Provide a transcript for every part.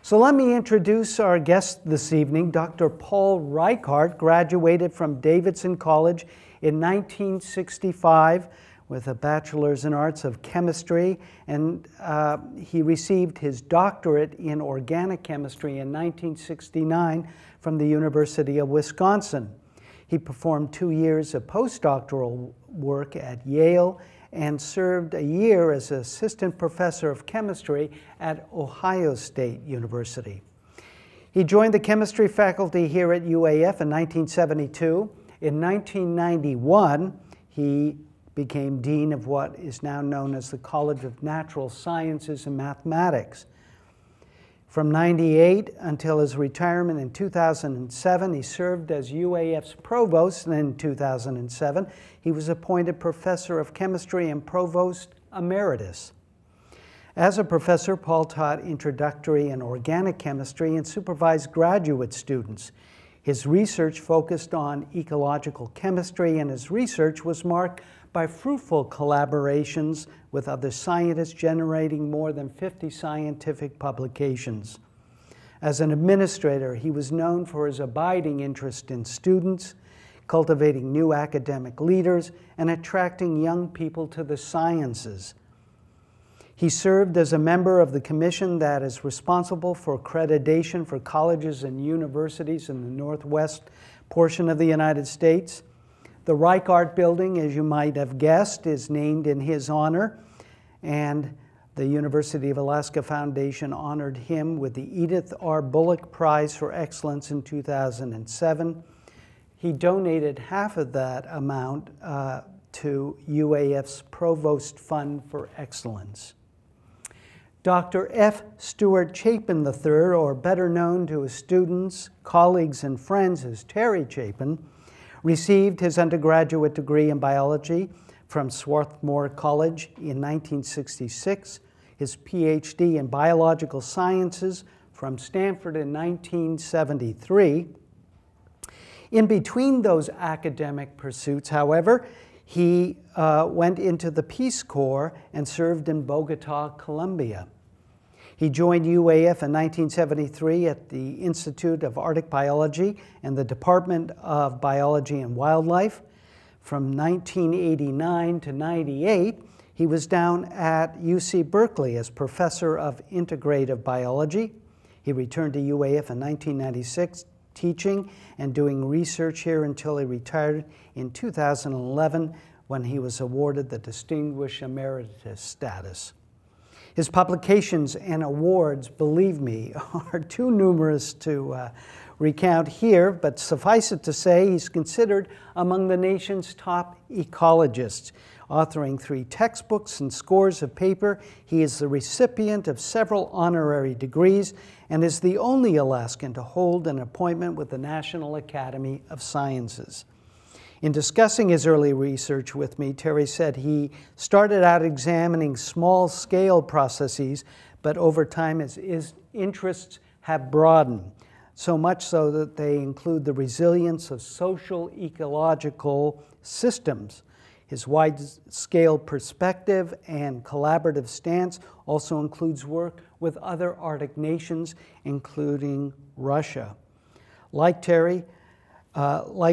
So let me introduce our guest this evening. Dr. Paul Reichardt graduated from Davidson College in 1965 with a bachelor's in arts of chemistry, and he received his doctorate in organic chemistry in 1969 from the University of Wisconsin. He performed 2 years of postdoctoral work at Yale and served a year as assistant professor of chemistry at Ohio State University. He joined the chemistry faculty here at UAF in 1972. In 1991, he became dean of what is now known as the College of Natural Sciences and Mathematics. From 1998 until his retirement in 2007, he served as UAF's provost, and in 2007, he was appointed professor of chemistry and provost emeritus. As a professor, Paul taught introductory and organic chemistry and supervised graduate students. His research focused on ecological chemistry, and his research was marked by fruitful collaborations with other scientists, generating more than 50 scientific publications. As an administrator, he was known for his abiding interest in students, cultivating new academic leaders, and attracting young people to the sciences. He served as a member of the commission that is responsible for accreditation for colleges and universities in the northwest portion of the United States. The Reichardt Building, as you might have guessed, is named in his honor, and the University of Alaska Foundation honored him with the Edith R. Bullock Prize for Excellence in 2007. He donated half of that amount to UAF's Provost Fund for Excellence. Dr. F. Stuart Chapin III, or better known to his students, colleagues, and friends as Terry Chapin, received his undergraduate degree in biology from Swarthmore College in 1966, his PhD in biological sciences from Stanford in 1973. In between those academic pursuits, however, he went into the Peace Corps and served in Bogota, Colombia. He joined UAF in 1973 at the Institute of Arctic Biology and the Department of Biology and Wildlife. From 1989 to 98, he was down at UC Berkeley as professor of integrative biology. He returned to UAF in 1996, teaching and doing research here until he retired in 2011 when he was awarded the Distinguished Emeritus status. His publications and awards, believe me, are too numerous to recount here, but suffice it to say he's considered among the nation's top ecologists. Authoring 3 textbooks and scores of paper, he is the recipient of several honorary degrees and is the only Alaskan to hold an appointment with the National Academy of Sciences. In discussing his early research with me, Terry said he started out examining small-scale processes, but over time his interests have broadened, so much so that they include the resilience of social ecological systems. His wide-scale perspective and collaborative stance also includes work with other Arctic nations, including Russia. Like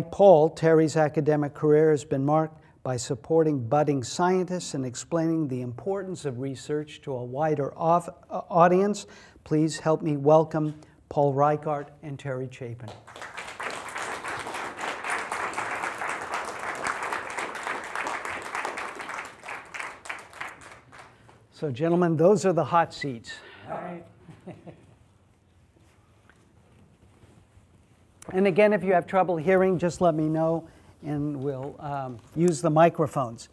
Paul, Terry's academic career has been marked by supporting budding scientists and explaining the importance of research to a wider audience. Please help me welcome Paul Reichardt and Terry Chapin. So, gentlemen, those are the hot seats. All right. And again, if you have trouble hearing, just let me know and we'll use the microphones.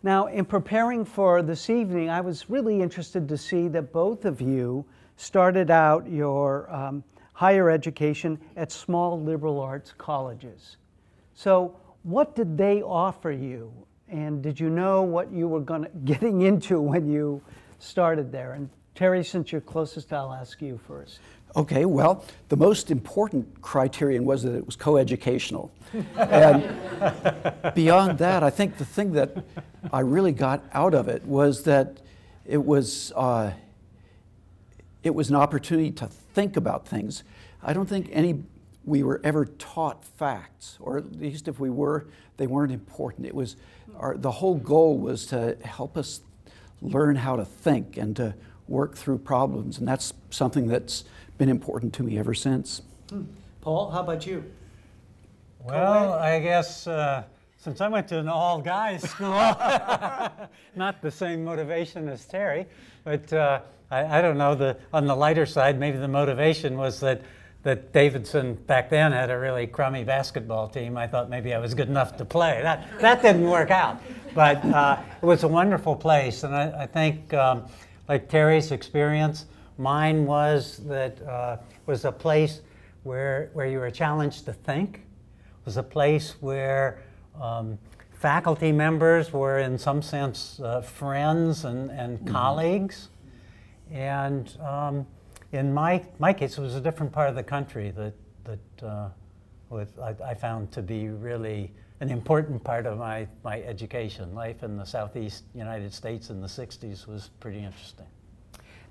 Now, in preparing for this evening, I was really interested to see that both of you started out your higher education at small liberal arts colleges. So what did they offer you? And did you know what you were getting into when you started there? And Terry, since you're closest, I'll ask you first. Okay, well, the most important criterion was that it was coeducational. And beyond that, I think the thing that I really got out of it was that it was it was an opportunity to think about things. I don't think we were ever taught facts, or at least if we were, they weren't important. It was the whole goal was to help us learn how to think and to work through problems, and that's something that's been important to me ever since. Paul, how about you? Well, I guess since I went to an all-guys school, not the same motivation as Terry, but I don't know, on the lighter side, maybe the motivation was that Davidson back then had a really crummy basketball team. I thought maybe I was good enough to play. That didn't work out, but it was a wonderful place, and I think like Terry's experience, mine was that was a place where you were challenged to think. It was a place where faculty members were in some sense friends and colleagues, and in my case, it was a different part of the country that I found to be really an important part of my education. Life in the Southeast United States in the 60s was pretty interesting.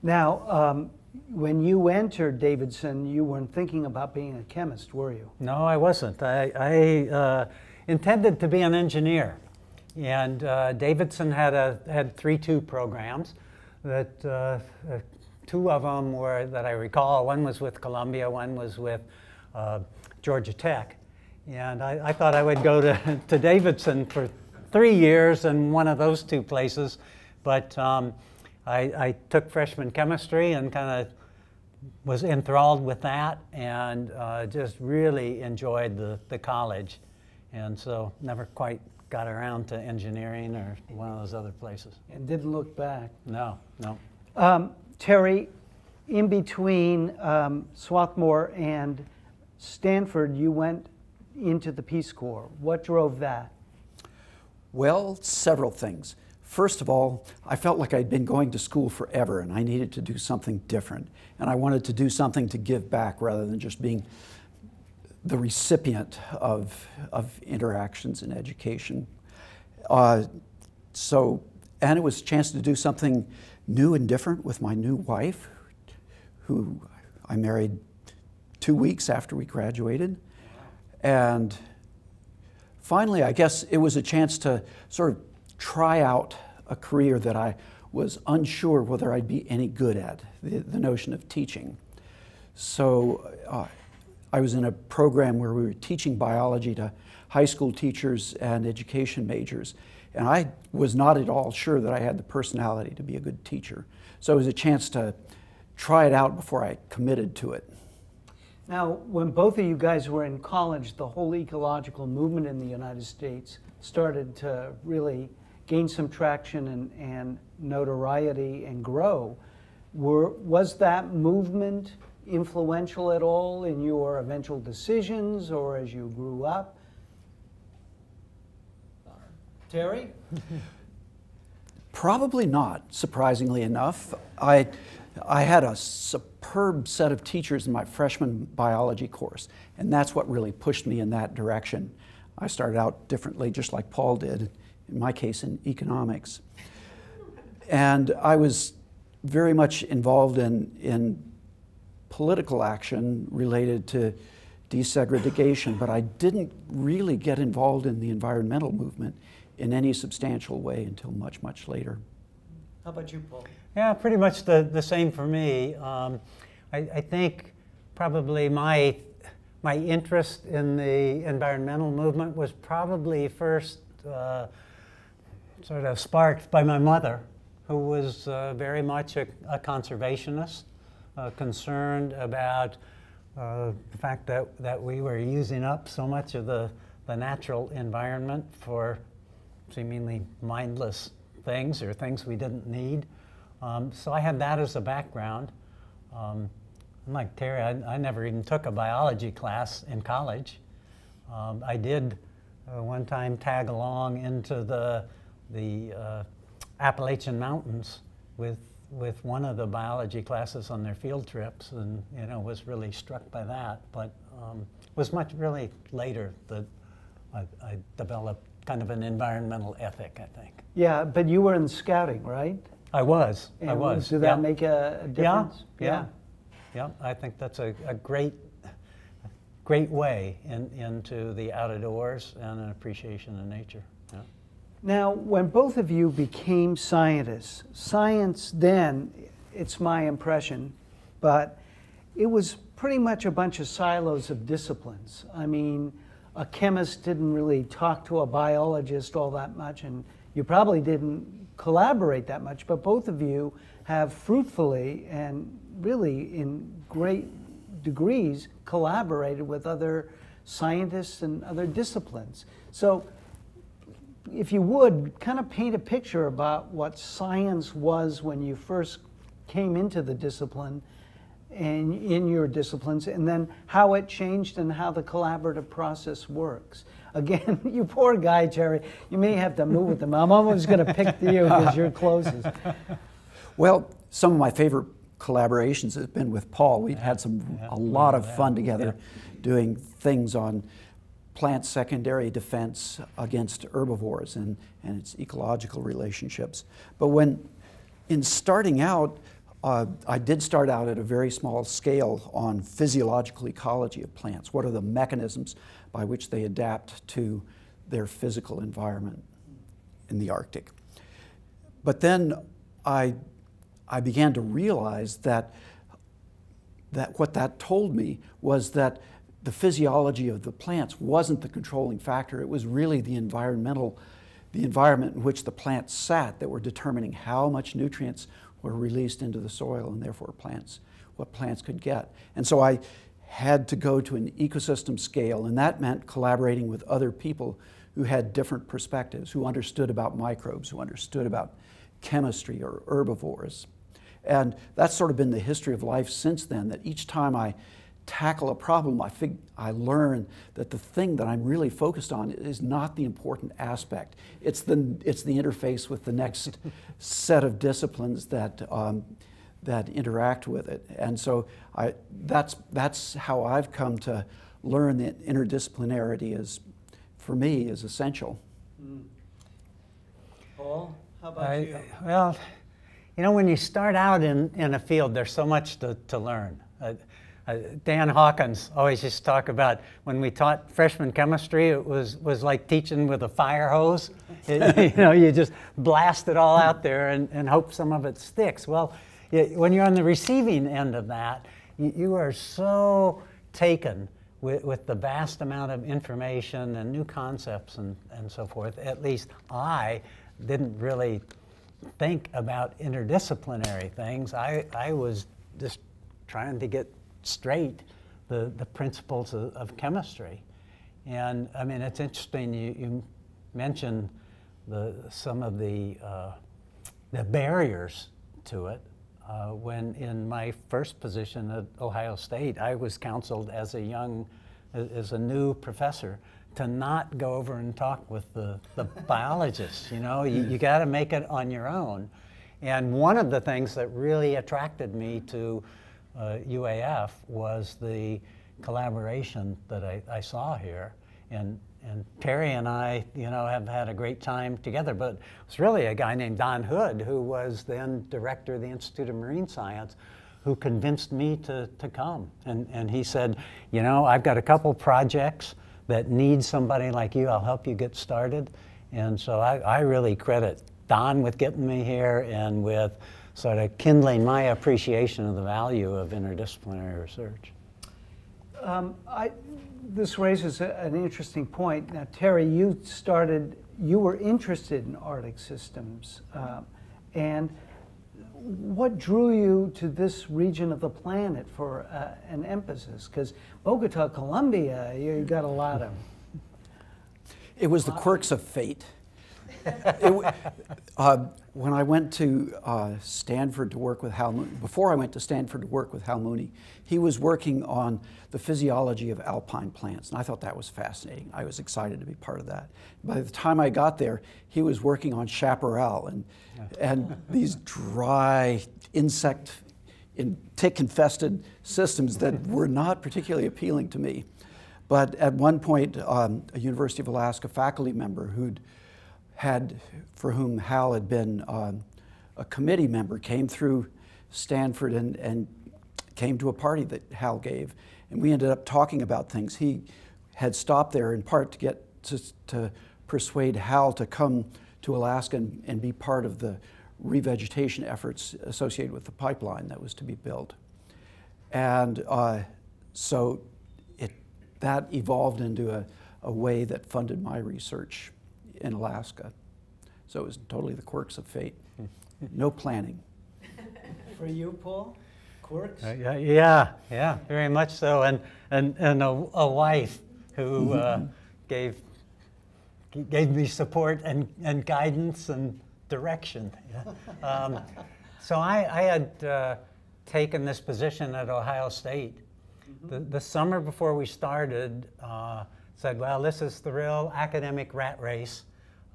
Now, when you entered Davidson, you weren't thinking about being a chemist, were you? No, I wasn't. I intended to be an engineer, and Davidson had 3-2 programs that. Two of them were, that I recall, one was with Columbia, one was with Georgia Tech. And I thought I would go to Davidson for 3 years in one of those two places. But I took freshman chemistry and kind of was enthralled with that, and just really enjoyed the college. And so never quite got around to engineering or one of those other places. And didn't look back. No, no. Terry, in between Swarthmore and Stanford, you went into the Peace Corps. What drove that? Well, several things. First of all, I felt like I'd been going to school forever and I needed to do something different. And I wanted to do something to give back rather than just being the recipient of interactions in education. And it was a chance to do something new and different with my new wife, who I married 2 weeks after we graduated. And finally, I guess it was a chance to sort of try out a career that I was unsure whether I'd be any good at, the notion of teaching. So I was in a program where we were teaching biology to high school teachers and education majors. And I was not at all sure that I had the personality to be a good teacher. So it was a chance to try it out before I committed to it. Now, when both of you guys were in college, the whole ecological movement in the United States started to really gain some traction and notoriety and grow. Was that movement influential at all in your eventual decisions or as you grew up? Terry? Probably not, surprisingly enough. I had a superb set of teachers in my freshman biology course, and that's what really pushed me in that direction. I started out differently, just like Paul did, in my case in economics. And I was very much involved in political action related to desegregation, but I didn't really get involved in the environmental movement in any substantial way until much, much later. How about you, Paul? Yeah, pretty much the same for me. I think probably my interest in the environmental movement was probably first sort of sparked by my mother, who was very much a conservationist, concerned about the fact that we were using up so much of the natural environment for seemingly mindless things or things we didn't need. So I had that as a background. Unlike Terry, I never even took a biology class in college. I did one time tag along into the Appalachian Mountains with one of the biology classes on their field trips, and was really struck by that. But it was much really later that I developed kind of an environmental ethic, I think. Yeah, but you were in scouting, right? I was. Did that make a difference? Yeah. I think that's a great way into the outdoors and an appreciation of nature. Yeah. Now, when both of you became scientists, science then, it's my impression, but it was pretty much a bunch of silos of disciplines. I mean, a chemist didn't really talk to a biologist all that much, and you probably didn't collaborate that much, but both of you have fruitfully and really in great degrees collaborated with other scientists and other disciplines. So if you would, kind of paint a picture about what science was when you first came into the discipline and in your disciplines, and then how it changed and how the collaborative process works. Again, you poor guy, Jerry, you may have to move with them. I'm almost going to pick you because you're closest. Well, some of my favorite collaborations have been with Paul. We've had a lot of fun together doing things on plant secondary defense against herbivores and its ecological relationships. But in starting out, I did start out at a very small scale on physiological ecology of plants. What are the mechanisms by which they adapt to their physical environment in the Arctic? But then I began to realize that what that told me was that the physiology of the plants wasn't the controlling factor. It was really the environment in which the plants sat that were determining how much nutrients were released into the soil, and therefore what plants could get. And so I had to go to an ecosystem scale, and that meant collaborating with other people who had different perspectives, who understood about microbes, who understood about chemistry or herbivores. And that's sort of been the history of life since then, that each time I tackle a problem, I learn that the thing that I'm really focused on is not the important aspect. It's the interface with the next set of disciplines that interact with it. And so that's how I've come to learn that interdisciplinarity for me, is essential. Paul, how about you? Well, when you start out in a field, there's so much to learn. Dan Hawkins always used to talk about when we taught freshman chemistry, it was like teaching with a fire hose. You just blast it all out there and hope some of it sticks. Well, when you're on the receiving end of that, you are so taken with the vast amount of information and new concepts and so forth. At least I didn't really think about interdisciplinary things. I was just trying to get straight the principles of chemistry. And I mean, it's interesting, you mentioned some of the barriers to it. When in my first position at Ohio State, I was counseled as a new professor to not go over and talk with the biologists. You got to make it on your own. And one of the things that really attracted me to UAF was the collaboration that I saw here. And Terry and I, have had a great time together, but it's really a guy named Don Hood, who was then director of the Institute of Marine Science, who convinced me to come. And he said, I've got a couple projects that need somebody like you. I'll help you get started. And so I really credit Don with getting me here and with sort of kindling my appreciation of the value of interdisciplinary research. This raises an interesting point. Now, Terry, you were interested in Arctic systems. And what drew you to this region of the planet for an emphasis? Because Bogota, Colombia, you got a lot of. It was the quirks of fate. When I went to Stanford to work with Hal Mooney, before I went to Stanford to work with Hal Mooney, he was working on the physiology of alpine plants, and I thought that was fascinating. I was excited to be part of that. By the time I got there, he was working on chaparral and these dry tick-infested systems that were not particularly appealing to me. But at one point, a University of Alaska faculty member for whom Hal had been a committee member came through Stanford and came to a party that Hal gave, and we ended up talking about things. He had stopped there in part to get to persuade Hal to come to Alaska and be part of the revegetation efforts associated with the pipeline that was to be built. And so that evolved into a way that funded my research in Alaska. So it was totally the quirks of fate. No planning. For you, Paul? Quirks? Yeah, very much so. And a wife who gave me support and guidance and direction. Yeah. So I had taken this position at Ohio State. The summer before we started, said, well, this is the real academic rat race.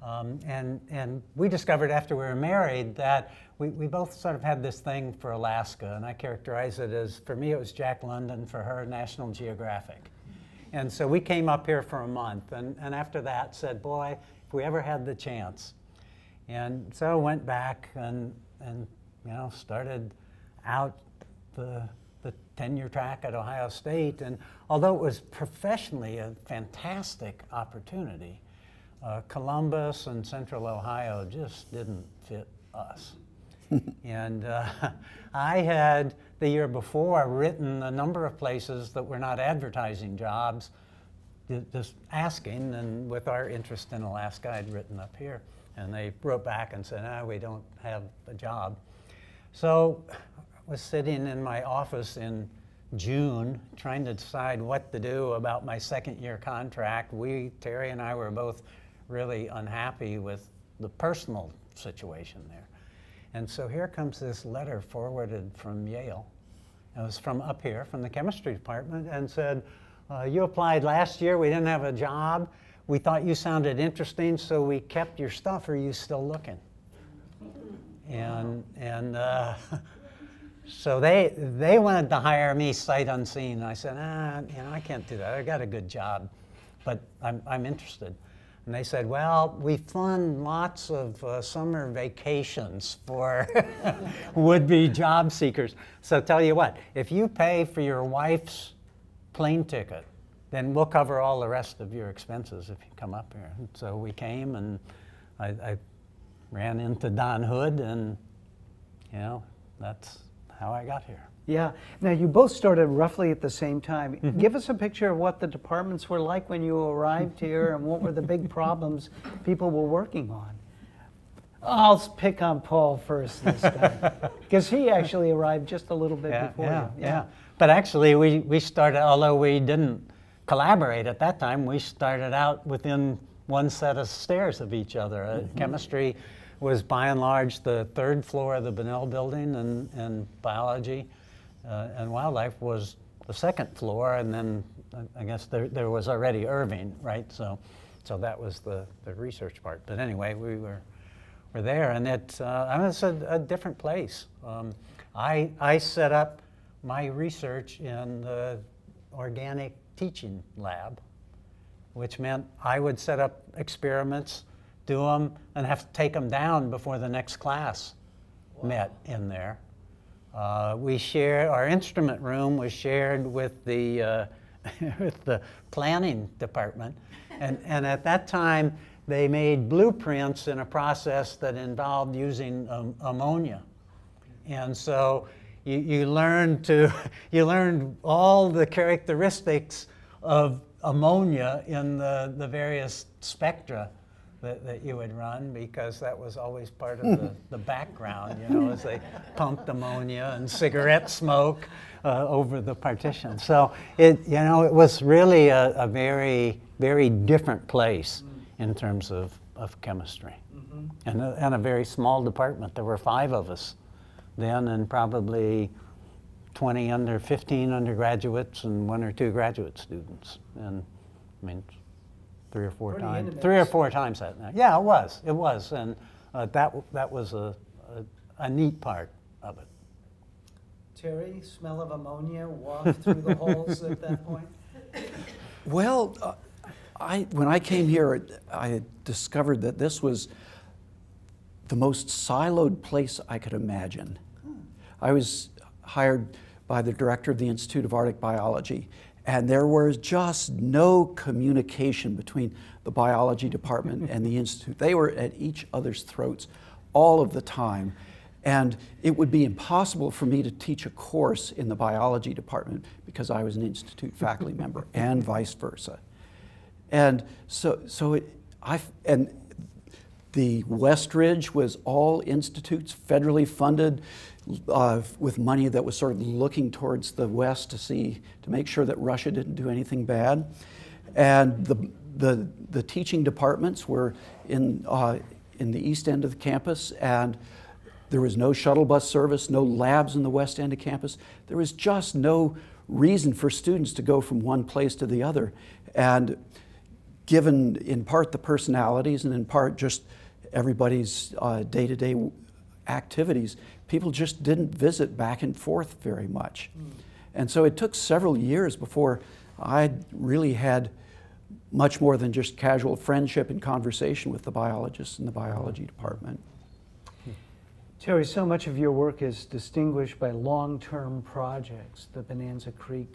And we discovered after we were married that we both sort of had this thing for Alaska, and I characterize it as, for me it was Jack London, for her National Geographic. And so we came up here for a month, and after that said, boy, if we ever had the chance. And so I went back and started out the tenure track at Ohio State, and although it was professionally a fantastic opportunity, Columbus and Central Ohio just didn't fit us. And I had, the year before, written a number of places that were not advertising jobs, just asking, and with our interest in Alaska, I'd written up here. And they wrote back and said, we don't have a job. So I was sitting in my office in June trying to decide what to do about my second-year contract. Terry and I were both really unhappy with the personal situation there. And so here comes this letter forwarded from Yale. It was from up here, from the chemistry department, and said, you applied last year, we didn't have a job. We thought you sounded interesting, so we kept your stuff. Are you still looking? And so they wanted to hire me sight unseen. And I said, I can't do that. I got a good job, but I'm interested. And they said, well, we fund lots of summer vacations for would-be job seekers. So tell you what, if you pay for your wife's plane ticket, then we'll cover all the rest of your expenses if you come up here. And so we came, and I ran into Don Hood, and that's how I got here. Yeah. Now, you both started roughly at the same time. Mm-hmm. Give us a picture of what the departments were like when you arrived here, and what were the big problems people were working on. I'll pick on Paul first this time, because he actually arrived just a little bit before you. Yeah. But actually, we started, although we didn't collaborate at that time, we started out within one set of stairs of each other. Mm-hmm. Chemistry was by and large the third floor of the Bunnell building, and biology and wildlife was the second floor, and then I guess there was already Irving, right? So that was the research part. But anyway, we were there, and it's a different place. I set up my research in the organic teaching lab, which meant I would set up experiments, do them, and have to take them down before the next class met in there. We shared, our instrument room was shared with the with the planning department, and at that time they made blueprints in a process that involved using ammonia, and so you learned all the characteristics of ammonia in the various spectra that you would run, because that was always part of the background, as they pumped ammonia and cigarette smoke over the partition. So it was really a very, very different place in terms of chemistry. Mm-hmm. and a very small department. There were 5 of us then, and probably 15 undergraduates and 1 or 2 graduate students. And I mean, 3 or 4 times that night. Yeah, it was, and that was a neat part of it. Terry, smell of ammonia walked through the halls at that point? Well, when I came here, I discovered that this was the most siloed place I could imagine. I was hired by the director of the Institute of Arctic Biology, and there was just no communication between the biology department and the institute. They were at each other's throats all of the time. And it would be impossible for me to teach a course in the biology department because I was an institute faculty member, and vice versa. And and the West Ridge was all institutes, federally funded, with money that was sort of looking towards the West to make sure that Russia didn't do anything bad. And the teaching departments were in the east end of the campus, and there was no shuttle bus service, no labs in the west end of campus. There was just no reason for students to go from one place to the other. And given in part the personalities and in part just everybody's day-to-day activities, people just didn't visit back and forth very much. And so it took several years before I really had much more than just casual friendship and conversation with the biologists in the biology department. Terry, so much of your work is distinguished by long-term projects. The Bonanza Creek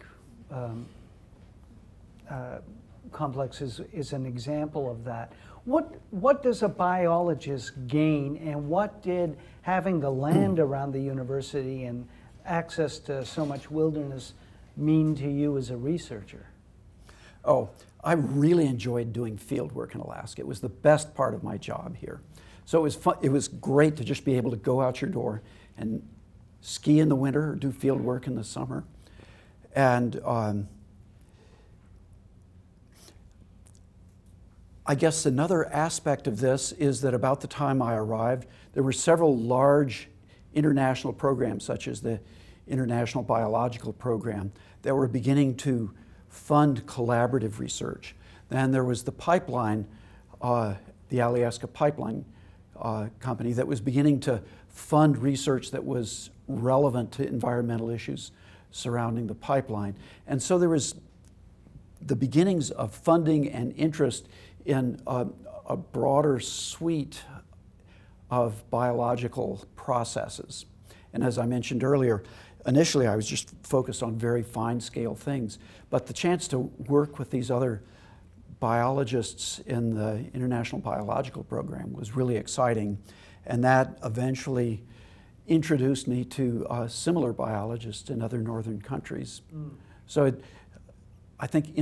complex is an example of that. What does a biologist gain, and what did having the land around the university and access to so much wilderness mean to you as a researcher? Oh, I really enjoyed doing field work in Alaska. It was the best part of my job here. So it was fun. It was great to just be able to go out your door and ski in the winter or do field work in the summer. And I guess another aspect of this is that about the time I arrived, there were several large international programs, such as the International Biological Program, that were beginning to fund collaborative research. Then there was the pipeline, the Alyeska Pipeline Company, that was beginning to fund research that was relevant to environmental issues surrounding the pipeline. And so there was the beginnings of funding and interest in a broader suite of biological processes. And as I mentioned earlier, initially I was just focused on very fine scale things, but the chance to work with these other biologists in the International Biological Program was really exciting, and that eventually introduced me to similar biologists in other northern countries. So I think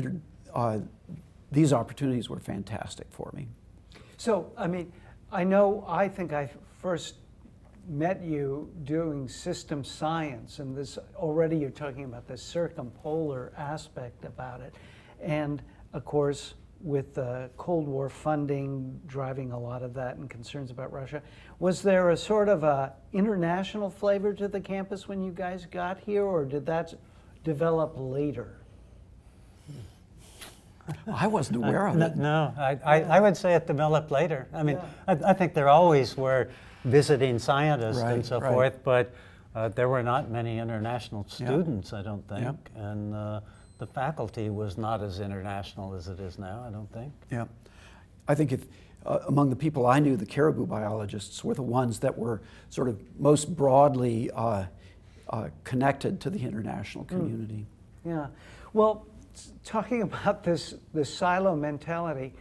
these opportunities were fantastic for me. So, I mean, I think I first met you doing system science, and this already you're talking about the circumpolar aspect about it. And of course, with the Cold War funding driving a lot of that and concerns about Russia, was there a sort of a international flavor to the campus when you guys got here, or did that develop later? I wasn't aware of it. No, I would say it developed later. I mean, I think there always were visiting scientists and so forth, but there were not many international students, I don't think. And the faculty was not as international as it is now, I don't think. Yeah. I think if among the people I knew, the caribou biologists were the ones that were sort of most broadly connected to the international community. Yeah. Well, talking about this silo mentality,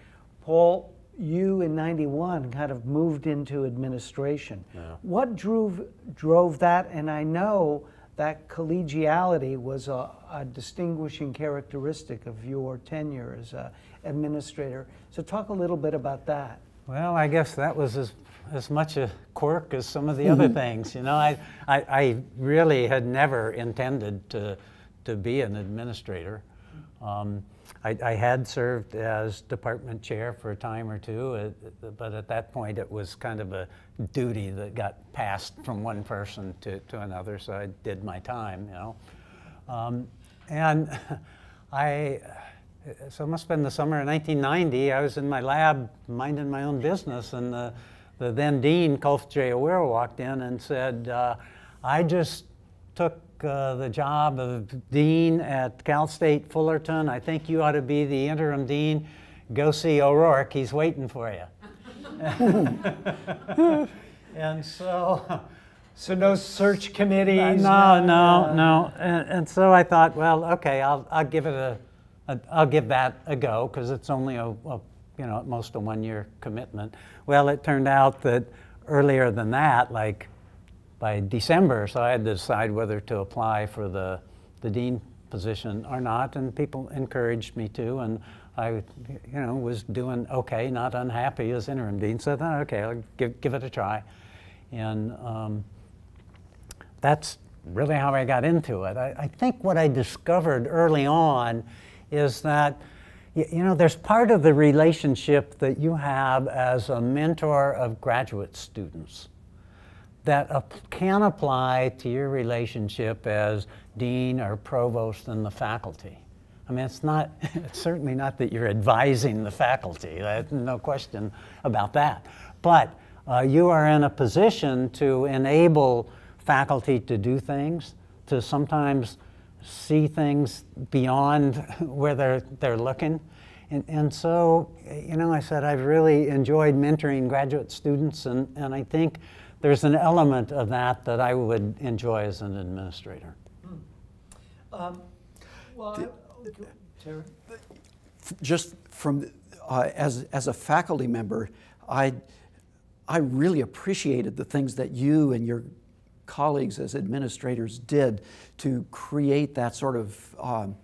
Paul, you in '91 kind of moved into administration. Yeah. What drove that? And I know that collegiality was a distinguishing characteristic of your tenure as an administrator. So talk a little bit about that. Well, I guess that was as much a quirk as some of the other things. You know, I really had never intended to be an administrator. I had served as department chair for a time or two, but at that point it was kind of a duty that got passed from one person to another, so I did my time, you know. And so it must have been the summer of 1990, I was in my lab minding my own business, and the then dean, Kulf J. O'Weir, walked in and said, I just took the job of dean at Cal State Fullerton. I think you ought to be the interim dean. Go see O'Rourke, he's waiting for you. And so, So no search committees? no. And so I thought, well, okay, I'll give it I'll give that a go, because it's only at most a 1-year commitment. Well, it turned out that earlier than that, like by December, so I had to decide whether to apply for the dean position or not, and people encouraged me to, and I was doing okay, not unhappy as interim dean, so I thought, okay, I'll give it a try. And that's really how I got into it. I think what I discovered early on is that there's part of the relationship that you have as a mentor of graduate students that can apply to your relationship as dean or provost and the faculty. I mean, it's certainly not that you're advising the faculty, no question about that. But you are in a position to enable faculty to do things, to sometimes see things beyond where they're looking. And so, I said I've really enjoyed mentoring graduate students, and I think there's an element of that I would enjoy as an administrator. Terry? Just from, as a faculty member, I really appreciated the things that you and your colleagues as administrators did to create that sort of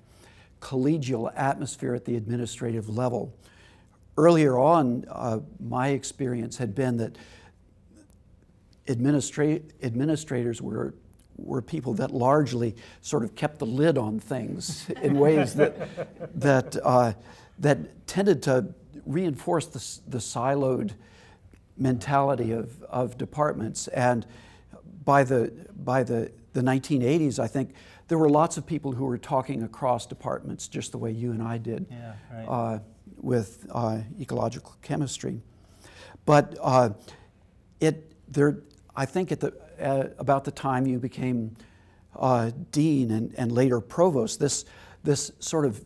collegial atmosphere at the administrative level. Earlier on, my experience had been that administrators were people that largely sort of kept the lid on things in ways that tended to reinforce the siloed mentality of departments. And by the 1980s, I think there were lots of people who were talking across departments, just the way you and I did, with ecological chemistry. But I think about the time you became dean and later provost, this sort of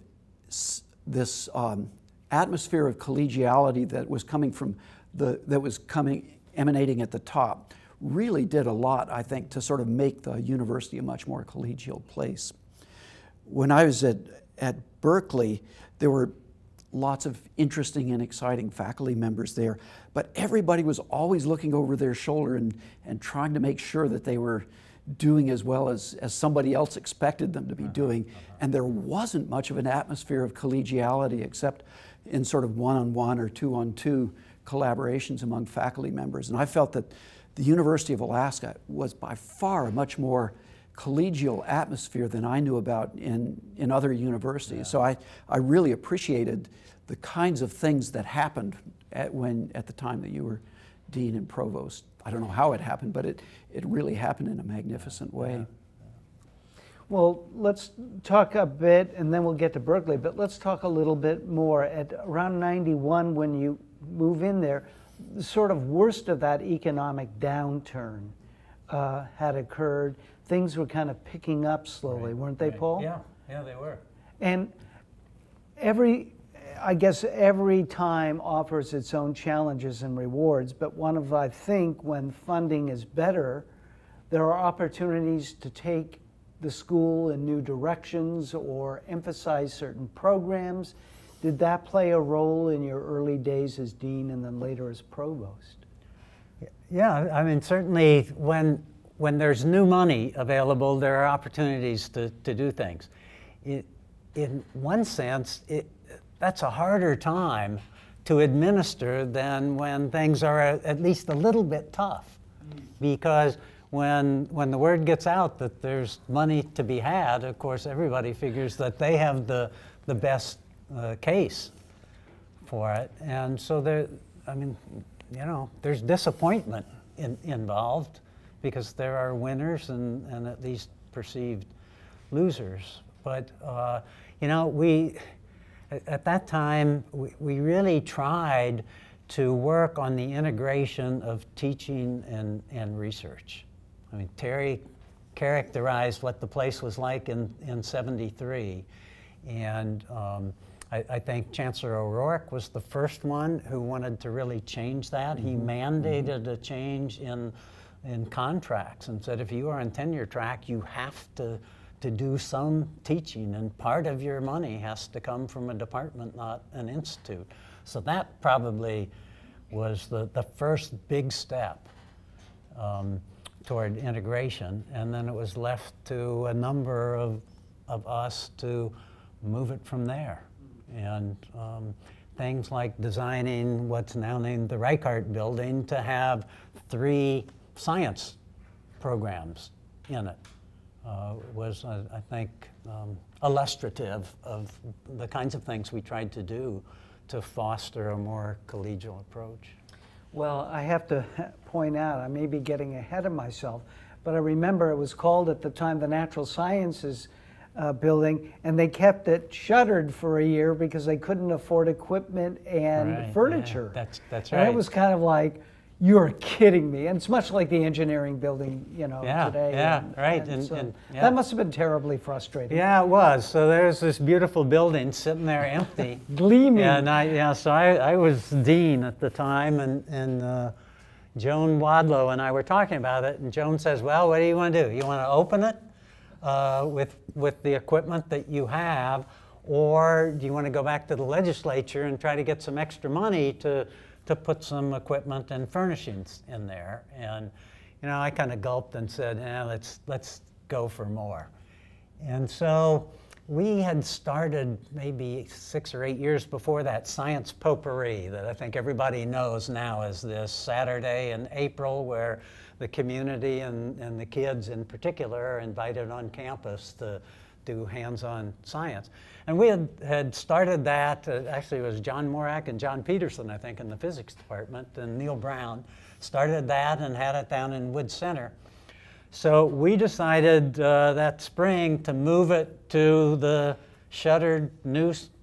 atmosphere of collegiality that was emanating at the top really did a lot, I think, to sort of make the university a much more collegial place. When I was at Berkeley, there were lots of interesting and exciting faculty members there, but everybody was always looking over their shoulder and trying to make sure that they were doing as well as somebody else expected them to be doing. And there wasn't much of an atmosphere of collegiality except in sort of one-on-one or two-on-two collaborations among faculty members. And I felt that the University of Alaska was by far a much more collegial atmosphere than I knew about in other universities. Yeah. So I really appreciated the kinds of things that happened at the time that you were dean and provost. I don't know how it happened, but it really happened in a magnificent way. Yeah. Well, let's talk a bit, and then we'll get to Berkeley, but let's talk a little bit more. At around 91, when you move in there, the sort of worst of that economic downturn had occurred. Things were kind of picking up slowly, weren't they, Paul? Yeah, they were. And I guess every time offers its own challenges and rewards, but I think when funding is better, there are opportunities to take the school in new directions or emphasize certain programs. Did that play a role in your early days as dean and then later as provost? Yeah, I mean, certainly when there's new money available, there are opportunities to do things. In one sense, that's a harder time to administer than when things are at least a little bit tough. Because when the word gets out that there's money to be had, of course, everybody figures that they have the best case for it. And so there's disappointment involved because there are winners and at least perceived losers. But at that time, we really tried to work on the integration of teaching and research. I mean, Terry characterized what the place was like in '73, and I think Chancellor O'Rourke was the first one who wanted to really change that. He mandated a change in contracts and said, if you are on tenure track, you have to do some teaching, and part of your money has to come from a department, not an institute. So that probably was the first big step toward integration, and then it was left to a number of us to move it from there. And things like designing what's now named the Reichardt building to have 3 science programs in it was, I think, illustrative of the kinds of things we tried to do to foster a more collegial approach. Well, I have to point out, I may be getting ahead of myself, but I remember it was called at the time the Natural Sciences building, and they kept it shuttered for a year because they couldn't afford equipment and furniture. Yeah, that's and right. it was kind of like, you're kidding me. And it's much like the engineering building, you know, today. Yeah, right. And so and that must have been terribly frustrating. Yeah, it was. So there's this beautiful building sitting there empty. Gleaming. And so I was dean at the time, and Joan Wadlow and I were talking about it, and Joan says, well, what do you want to do? You want to open it with the equipment that you have, or do you want to go back to the legislature and try to get some extra money to put some equipment and furnishings in there? And you know, I kind of gulped and said, let's go for more. And so we had started maybe 6 or 8 years before that Science Potpourri that I think everybody knows now as this Saturday in April where the community and the kids in particular are invited on campus to do hands-on science. And we had started that, actually it was John Morak and John Peterson, I think, in the physics department, and Neil Brown started that and had it down in Wood Center. So we decided that spring to move it to the shuttered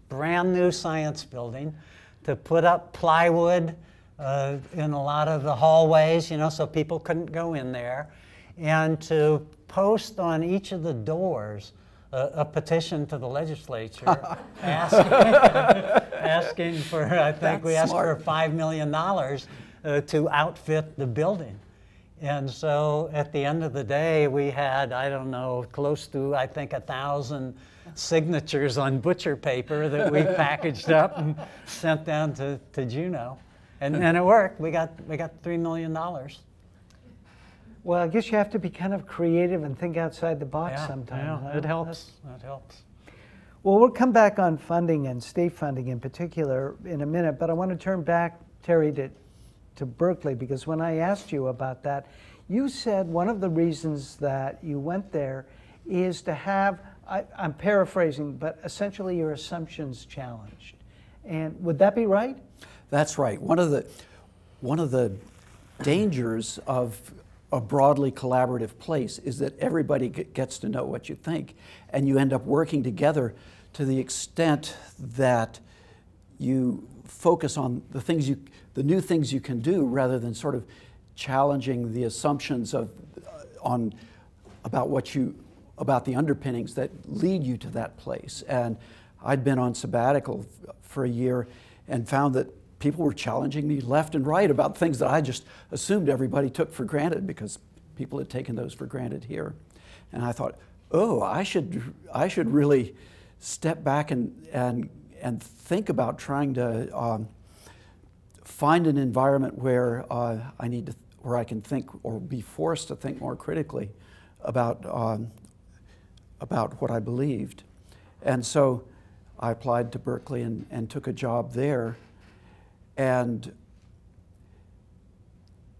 brand new science building, to put up plywood in a lot of the hallways, you know, so people couldn't go in there, and to post on each of the doors a petition to the legislature asking for, I think we asked for $5 million to outfit the building. And so at the end of the day, we had, I don't know, close to, I think, 1,000 signatures on butcher paper that we packaged up and sent down to Juneau. And it worked. We got $3 million. Well, I guess you have to be kind of creative and think outside the box sometimes. Yeah, it helps. It helps. Well, we'll come back on funding and state funding in particular in a minute, but I want to turn back, Terry, to Berkeley, because when I asked you about that, you said one of the reasons that you went there is to have, I'm paraphrasing, but essentially your assumptions challenged. And would that be right? That's right. One of the dangers of a broadly collaborative place is that everybody gets to know what you think, and you end up working together to the extent that you focus on the new things you can do, rather than sort of challenging the assumptions about the underpinnings that lead you to that place. And I'd been on sabbatical for a year and found that people were challenging me left and right about things that I just assumed everybody took for granted, because people had taken those for granted here. And I thought, oh, I should really step back and think about trying to find an environment where where I can think, or be forced to think more critically about what I believed. And so I applied to Berkeley and took a job there. And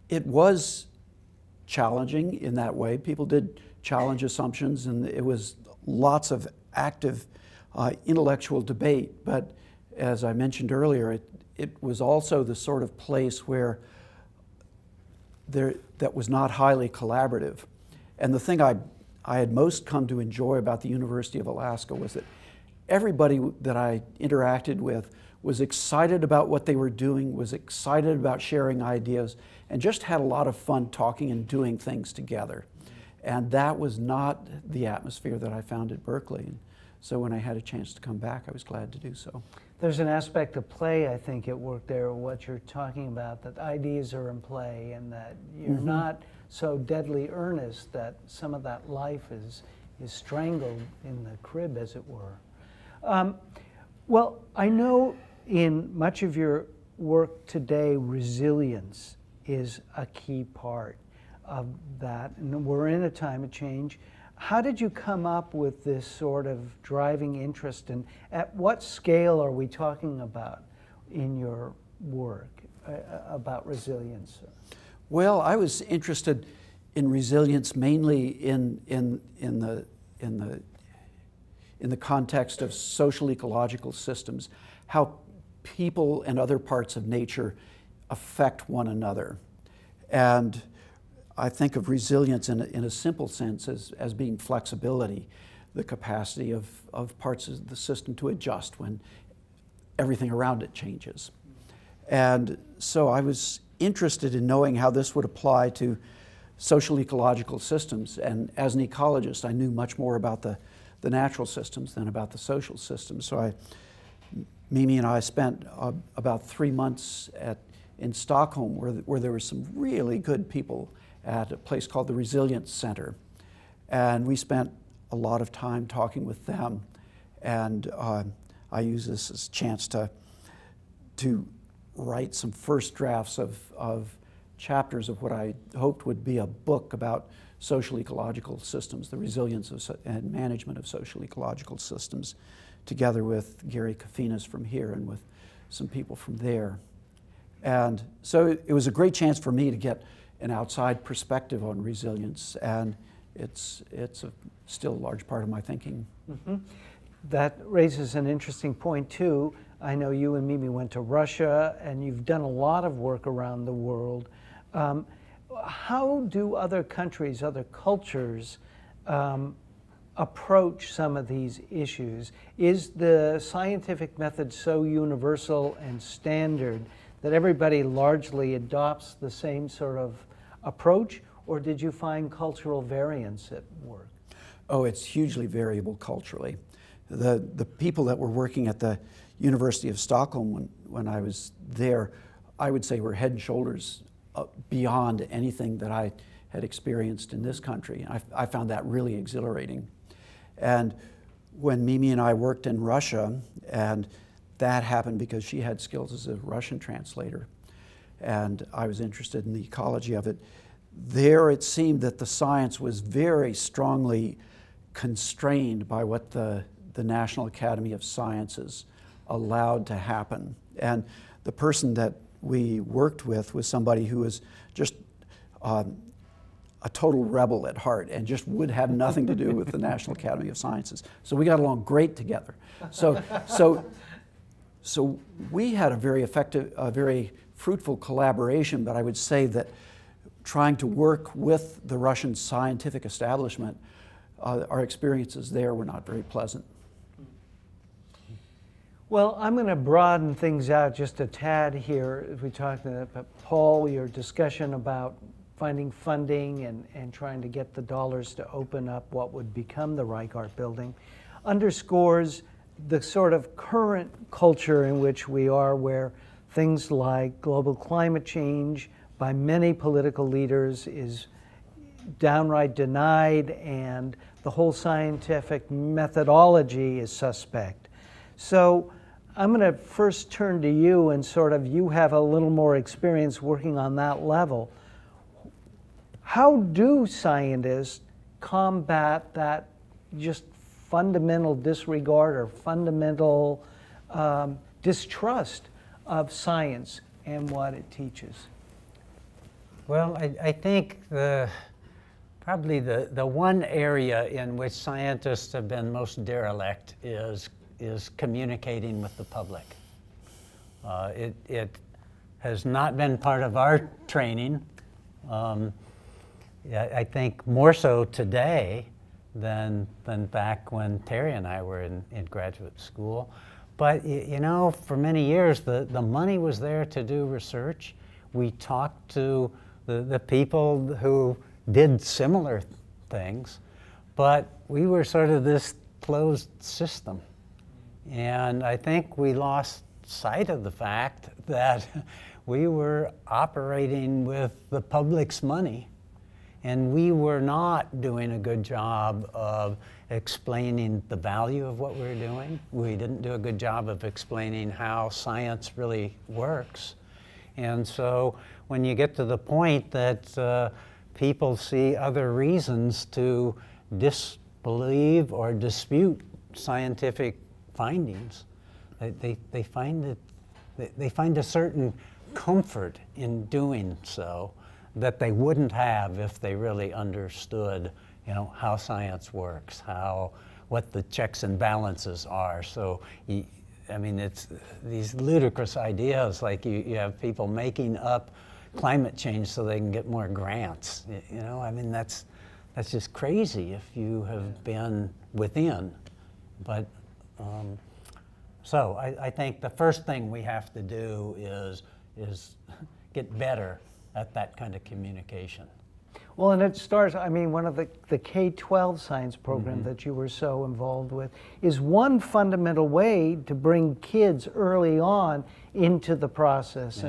it was challenging in that way. People did challenge assumptions, and it was lots of active intellectual debate. But as I mentioned earlier, it was also the sort of place where that was not highly collaborative. And the thing I had most come to enjoy about the University of Alaska was that everybody that I interacted with was excited about what they were doing, was excited about sharing ideas, and just had a lot of fun talking and doing things together. And that was not the atmosphere that I found at Berkeley. So when I had a chance to come back, I was glad to do so. There's an aspect of play, I think, at work there, what you're talking about, that ideas are in play and that you're not so deadly earnest that some of that life is strangled in the crib, as it were. Well, I know in much of your work today, resilience is a key part of that, and we're in a time of change. How did you come up with this sort of driving interest, and at what scale are we talking about in your work about resilience? Well, I was interested in resilience mainly in the context of social ecological systems, how people and other parts of nature affect one another. And I think of resilience in a simple sense as being flexibility, the capacity of parts of the system to adjust when everything around it changes. And so I was interested in knowing how this would apply to social ecological systems. And as an ecologist, I knew much more about the natural systems than about the social systems. So Mimi and I spent about 3 months in Stockholm where there were some really good people at a place called the Resilience Center. And we spent a lot of time talking with them. And I use this as a chance to write some first drafts of chapters of what I hoped would be a book about social ecological systems, the resilience and management of social ecological systems, together with Gary Kafinas from here and with some people from there. And so it was a great chance for me to get an outside perspective on resilience, and it's still a large part of my thinking. That raises an interesting point too. I know you and Mimi went to Russia, and you've done a lot of work around the world. How do other countries, other cultures approach some of these issues? Is the scientific method so universal and standard that everybody largely adopts the same sort of approach, or did you find cultural variance at work? Oh, it's hugely variable culturally. The people that were working at the University of Stockholm when I was there, I would say were head and shoulders beyond anything that I had experienced in this country. I found that really exhilarating. And when Mimi and I worked in Russia, and that happened because she had skills as a Russian translator, and I was interested in the ecology of it, there it seemed that the science was very strongly constrained by what the National Academy of Sciences allowed to happen. And the person that we worked with was somebody who was just a total rebel at heart and just would have nothing to do with the National Academy of Sciences. So we got along great together. So we had a very effective, very fruitful collaboration, but I would say that trying to work with the Russian scientific establishment, our experiences there were not very pleasant. Well, I'm going to broaden things out just a tad here as we talk about Paul, your discussion about finding funding and trying to get the dollars to open up what would become the Reichardt building underscores the sort of current culture in which we are, where things like global climate change by many political leaders is downright denied, and the whole scientific methodology is suspect. So I'm going to first turn to you, and sort of you have a little more experience working on that level. How do scientists combat that just fundamental disregard or fundamental distrust of science and what it teaches? Well, I think probably the one area in which scientists have been most derelict is communicating with the public. It has not been part of our training. I think more so today than back when Terry and I were in graduate school. But you know, for many years, the money was there to do research. We talked to the people who did similar things, but we were sort of this closed system. And I think we lost sight of the fact that we were operating with the public's money, and we were not doing a good job of explaining the value of what we were doing. We didn't do a good job of explaining how science really works. And so when you get to the point that people see other reasons to disbelieve or dispute scientific findings, they find a certain comfort in doing so that they wouldn't have if they really understood, you know, how science works, what the checks and balances are. So, I mean, it's these ludicrous ideas, like you have people making up climate change so they can get more grants. You know, I mean, that's just crazy if you have been within. But so I think the first thing we have to do is get better at that kind of communication. Well, and it starts, I mean, one of the K-12 science program that you were so involved with is one fundamental way to bring kids early on into the process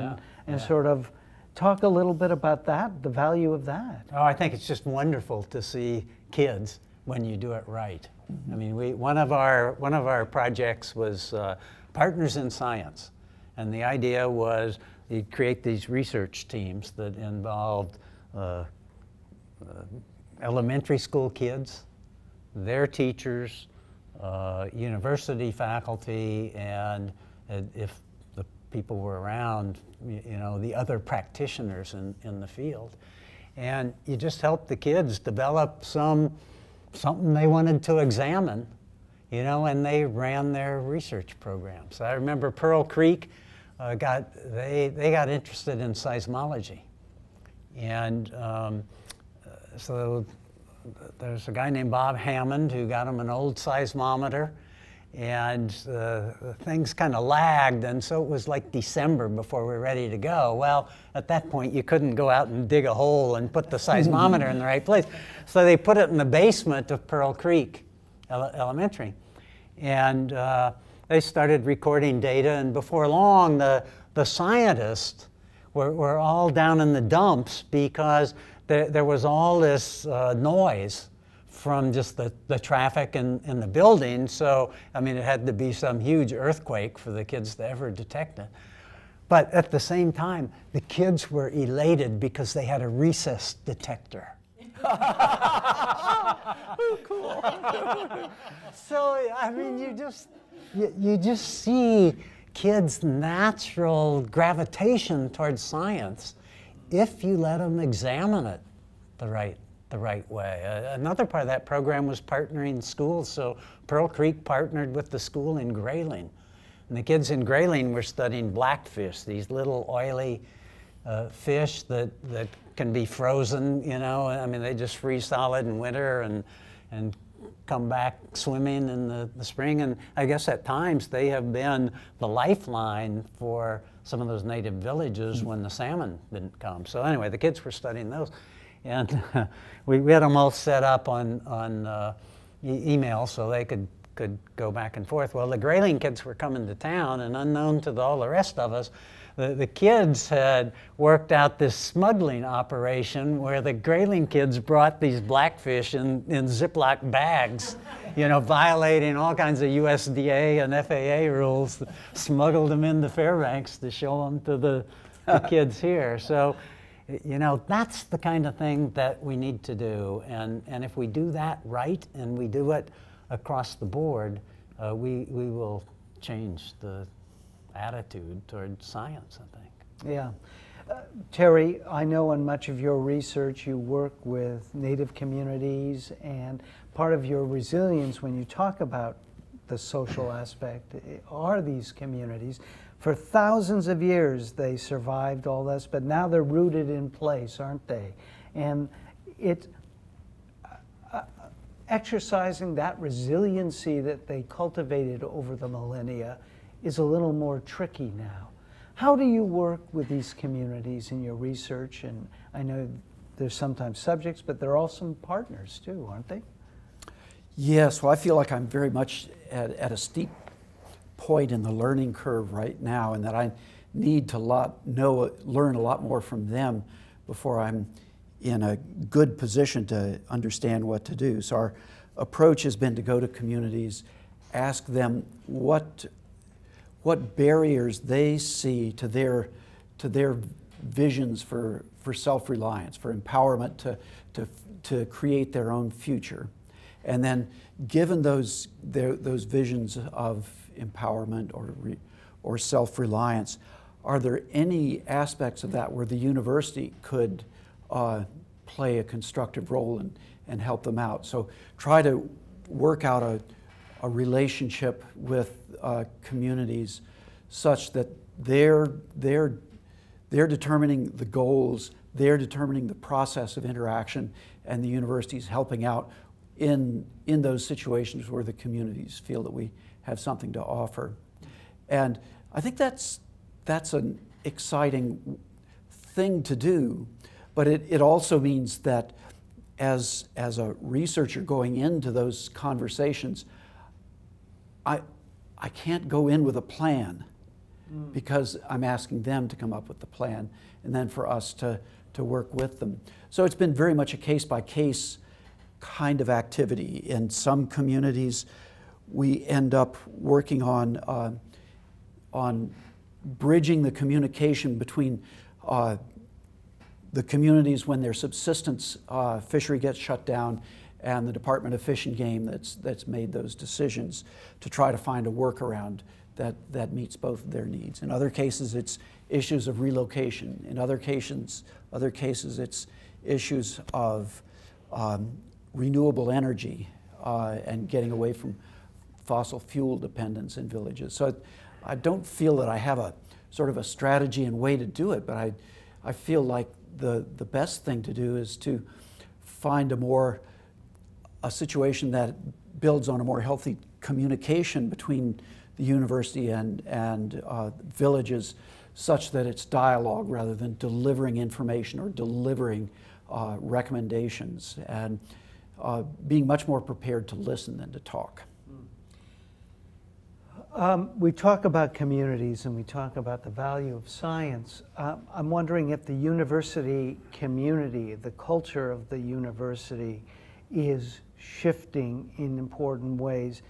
and sort of talk a little bit about that, the value of that. Oh, I think it's just wonderful to see kids when you do it right. I mean, one of our projects was Partners in Science, and the idea was you'd create these research teams that involved elementary school kids, their teachers, university faculty, and if the people were around, you know, the other practitioners in the field. And you just help the kids develop something they wanted to examine, you know, and they ran their research programs. I remember Pearl Creek they got interested in seismology. And so there's a guy named Bob Hammond who got him an old seismometer, and things kind of lagged, and so it was like December before we were ready to go. Well, at that point you couldn't go out and dig a hole and put the seismometer in the right place. So they put it in the basement of Pearl Creek Elementary. And they started recording data, and before long the scientists were all down in the dumps because there was all this noise from just the traffic in the building. So, I mean, it had to be some huge earthquake for the kids to ever detect it. But at the same time, the kids were elated because they had a recess detector. Oh, cool. So, I mean, you just see kids' natural gravitation towards science if you let them examine it the right way. Another part of that program was partnering schools. So Pearl Creek partnered with the school in Grayling. And the kids in Grayling were studying blackfish, these little oily fish that can be frozen, you know. I mean, they just freeze solid in winter and come back swimming in the spring. And I guess at times they have been the lifeline for some of those native villages when the salmon didn't come. So anyway, the kids were studying those. And we had them all set up on email so they could go back and forth. Well, the Grayling kids were coming to town, and unknown to all the rest of us, the kids had worked out this smuggling operation where the Grayling kids brought these blackfish in Ziploc bags, you know, violating all kinds of USDA and FAA rules, smuggled them into Fairbanks to show them to the kids here. So, you know, that's the kind of thing that we need to do. And if we do that right and we do it across the board, we will change the attitude toward science, I think. Yeah. Terry, I know in much of your research you work with Native communities, and part of your resilience when you talk about the social aspect are these communities. For thousands of years they survived all this, but now they're rooted in place, aren't they? And exercising that resiliency that they cultivated over the millennia is a little more tricky now. How do you work with these communities in your research? And I know there's sometimes subjects, but there are also partners too, aren't they? Yes, well, I feel like I'm very much at a steep point in the learning curve right now, and that I need to learn a lot more from them before I'm in a good position to understand what to do. So our approach has been to go to communities, ask them what barriers they see to their visions for self-reliance, for empowerment to create their own future. And then given those visions of empowerment or self-reliance, are there any aspects of that where the university could play a constructive role and help them out? So try to work out a relationship with communities such that they're determining the goals, they're determining the process of interaction, and the university's helping out in those situations where the communities feel that we have something to offer. And I think that's an exciting thing to do, but it also means that as a researcher going into those conversations, I can't go in with a plan because I'm asking them to come up with the plan and then for us to work with them. So it's been very much a case-by-case kind of activity. In some communities, we end up working on bridging the communication between the communities when their subsistence fishery gets shut down and the Department of Fish and Game that's made those decisions to try to find a workaround that meets both of their needs. In other cases, it's issues of relocation. In other cases, it's issues of renewable energy and getting away from fossil fuel dependence in villages. So I don't feel that I have a sort of a strategy and way to do it, but I feel like the best thing to do is to find a situation that builds on a more healthy communication between the university and villages, such that it's dialogue rather than delivering information or delivering recommendations, and being much more prepared to listen than to talk. We talk about communities and we talk about the value of science. I'm wondering if the university community, the culture of the university, is shifting in important ways.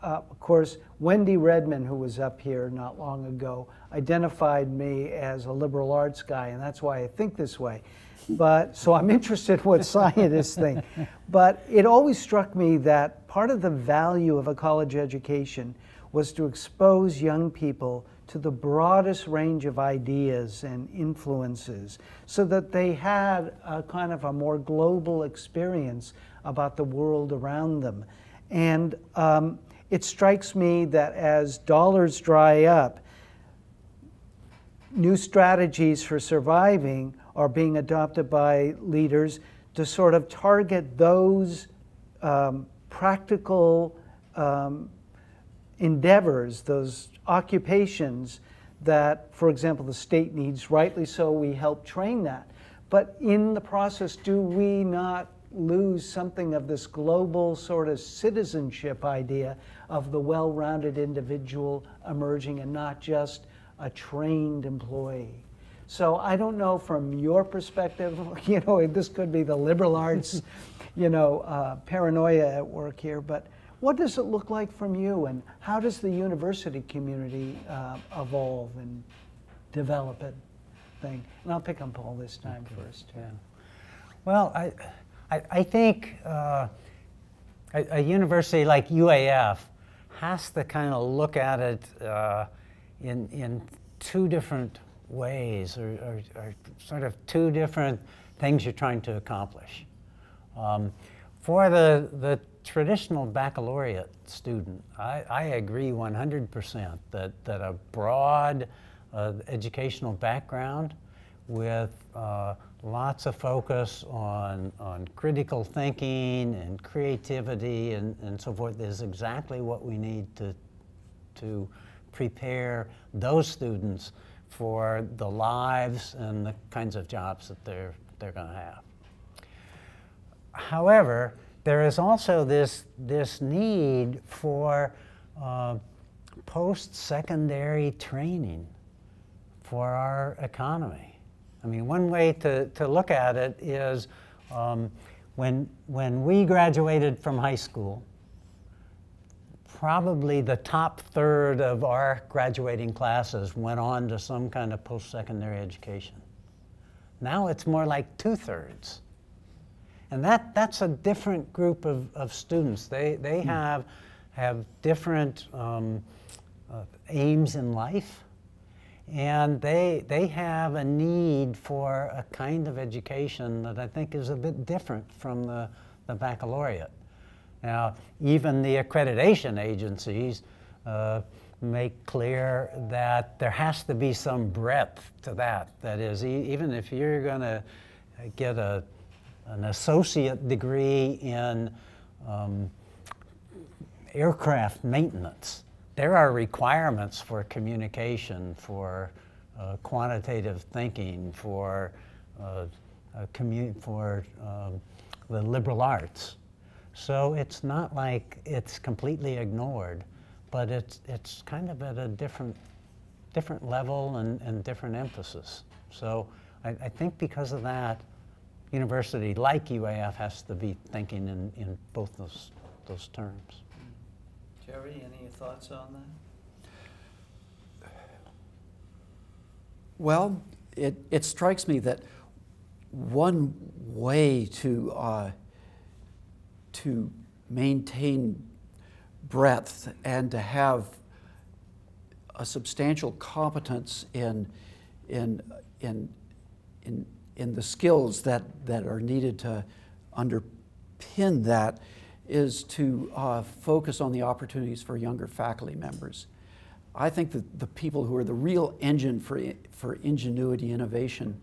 Of course, Wendy Redman, who was up here not long ago, identified me as a liberal arts guy, and that's why I think this way. But so I'm interested in what scientists think. But it always struck me that part of the value of a college education was to expose young people to the broadest range of ideas and influences so that they had a kind of a more global experience about the world around them. And it strikes me that as dollars dry up, new strategies for surviving are being adopted by leaders to sort of target those practical endeavors, those occupations that, for example, the state needs. Rightly so, we help train that. But in the process, do we not lose something of this global sort of citizenship idea of the well-rounded individual emerging and not just a trained employee? So I don't know from your perspective, this could be the liberal arts, paranoia at work here, but what does it look like from you, and how does the university community evolve and develop it thing? And I'll pick on Paul this time first. Yeah. Well, I think a university like UAF has to kind of look at it in two different ways, or sort of two different things you're trying to accomplish. For the traditional baccalaureate student, I agree 100% that a broad educational background with lots of focus on critical thinking and creativity and so forth is exactly what we need to prepare those students for the lives and the kinds of jobs that they're going to have. However, there is also this need for post-secondary training for our economy. I mean, one way to look at it is when we graduated from high school, probably the top third of our graduating classes went on to some kind of post-secondary education. Now it's more like 2/3. And that's a different group of students. They have different aims in life, and they have a need for a kind of education that I think is a bit different from the baccalaureate. Now, even the accreditation agencies make clear that there has to be some breadth to that. That is, even if you're going to get an associate degree in aircraft maintenance, there are requirements for communication, for quantitative thinking, for the liberal arts. So it's not like it's completely ignored, but it's kind of at a different level and different emphasis. So I think because of that, university like UAF has to be thinking in both those terms. Jerry, any thoughts on that? Well, it strikes me that one way to maintain breadth and to have a substantial competence in the skills that are needed to underpin that is to focus on the opportunities for younger faculty members. I think that the people who are the real engine for ingenuity innovation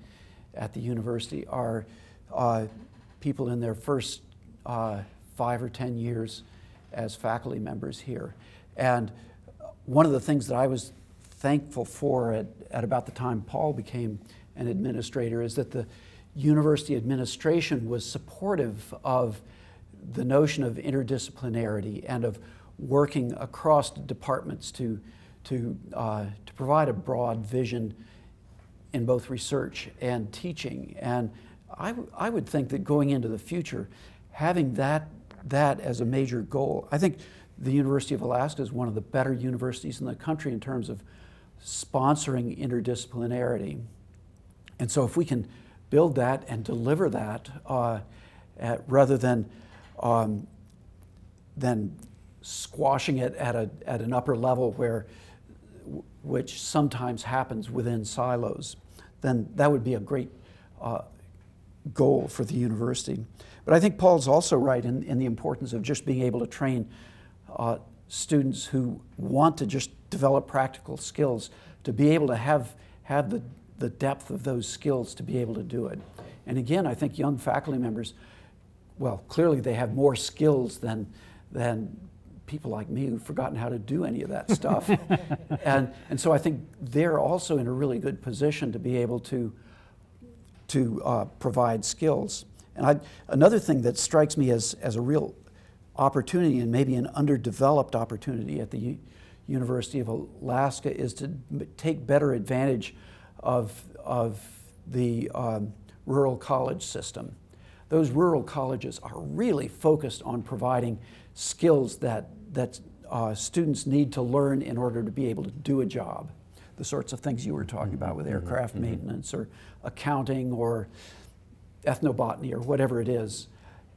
at the university are people in their first 5 or 10 years as faculty members here. And one of the things that I was thankful for at about the time Paul became an administrator is that the university administration was supportive of the notion of interdisciplinarity and of working across departments to provide a broad vision in both research and teaching. And I would think that going into the future, having that as a major goal, I think the University of Alaska is one of the better universities in the country in terms of sponsoring interdisciplinarity. And so if we can build that and deliver that rather than squashing it at an upper level which sometimes happens within silos, then that would be a great goal for the university. But I think Paul's also right in the importance of just being able to train students who want to just develop practical skills to be able to have the depth of those skills to be able to do it. And again, I think young faculty members, well, clearly they have more skills than people like me who've forgotten how to do any of that stuff. and so I think they're also in a really good position to be able to provide skills. And another thing that strikes me as a real opportunity, and maybe an underdeveloped opportunity at the University of Alaska, is to take better advantage of the rural college system. Those rural colleges are really focused on providing skills that students need to learn in order to be able to do a job. The sorts of things you were talking about with aircraft maintenance or accounting or ethnobotany or whatever it is.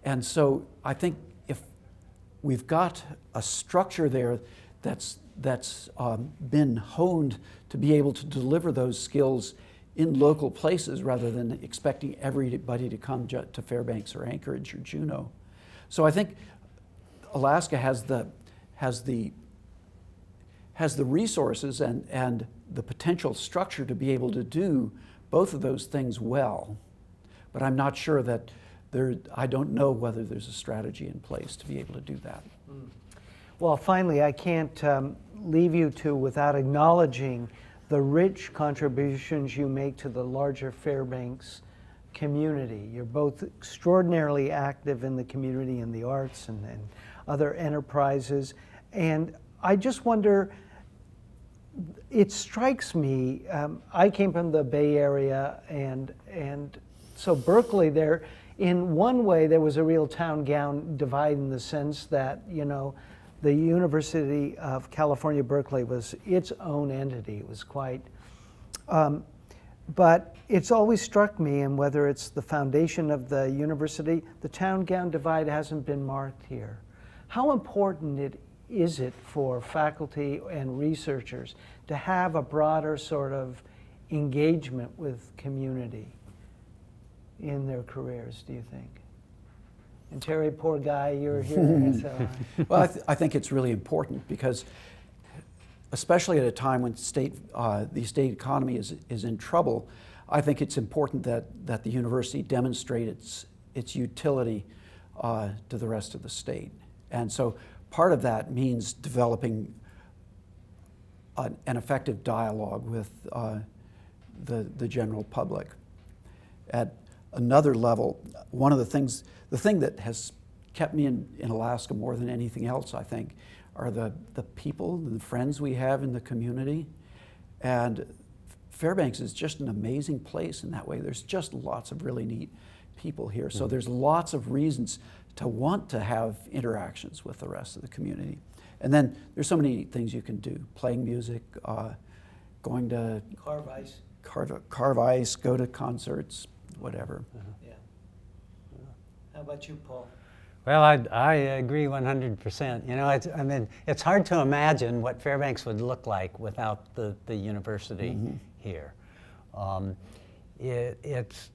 And so I think if we've got a structure there that's been honed to be able to deliver those skills in local places rather than expecting everybody to come to Fairbanks or Anchorage or Juneau. So I think Alaska has the resources and the potential structure to be able to do both of those things well. But I'm not sure that I don't know whether there's a strategy in place to be able to do that. Well, finally, I can't leave you without acknowledging the rich contributions you make to the larger Fairbanks community. You're both extraordinarily active in the community, in the arts and other enterprises. And I just wonder, it strikes me, I came from the Bay Area, and so Berkeley, there, in one way, there was a real town-gown divide in the sense that, you know, the University of California, Berkeley was its own entity. It was quite, but it's always struck me, and whether it's the foundation of the university, the town-gown divide hasn't been marked here. How important is it for faculty and researchers to have a broader sort of engagement with community in their careers, do you think? And Terry, poor guy, you're here. So. Well, I think it's really important because, especially at a time when the state economy is in trouble, I think it's important that the university demonstrate its utility to the rest of the state. And so part of that means developing an effective dialogue with the general public. At another level, the thing that has kept me in Alaska more than anything else, I think, are the people and the friends we have in the community. And Fairbanks is just an amazing place in that way. There's just lots of really neat people here. So there's lots of reasons to want to have interactions with the rest of the community. And then there's so many things you can do. Playing music, going to carve ice, go to concerts, whatever. Yeah. How about you, Paul? Well, I agree 100%. You know, it's hard to imagine what Fairbanks would look like without the university here. It's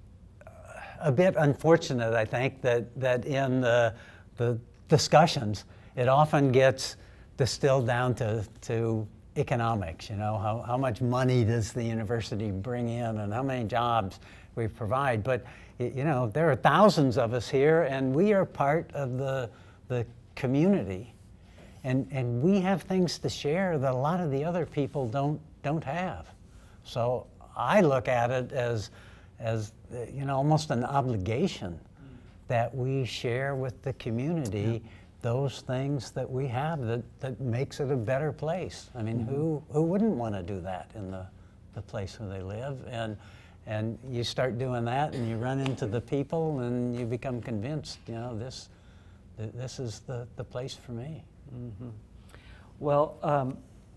a bit unfortunate, I think, that in the discussions, it often gets distilled down to economics. You know, how much money does the university bring in and how many jobs we provide. But you know, there are thousands of us here, and we are part of the community, and we have things to share that a lot of the other people don't have. So I look at it as you know, almost an obligation that we share with the community those things that we have that makes it a better place. I mean, who wouldn't want to do that in the place where they live? And you start doing that, and you run into the people, and you become convinced, you know, this is the place for me. Well,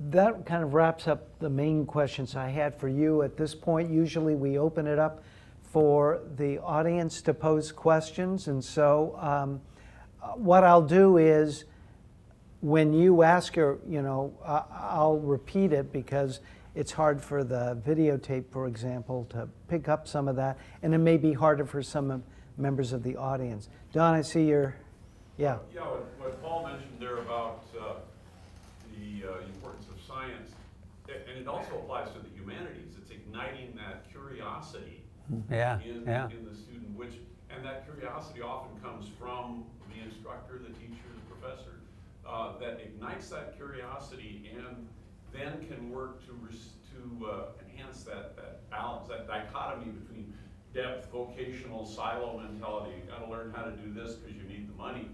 that kind of wraps up the main questions I had for you at this point. Usually we open it up for the audience to pose questions, and so what I'll do is, when you ask her, you know, I'll repeat it because it's hard for the videotape, for example, to pick up some of that, and it may be harder for some members of the audience. Don, I see your, yeah. Yeah, what Paul mentioned there about the importance of science, and it also applies to the humanities. It's igniting that curiosity in the student, and that curiosity often comes from the instructor, the teacher, the professor, that ignites that curiosity and then can work to enhance that balance, that dichotomy between depth, vocational, silo mentality, you gotta learn how to do this because you need the money,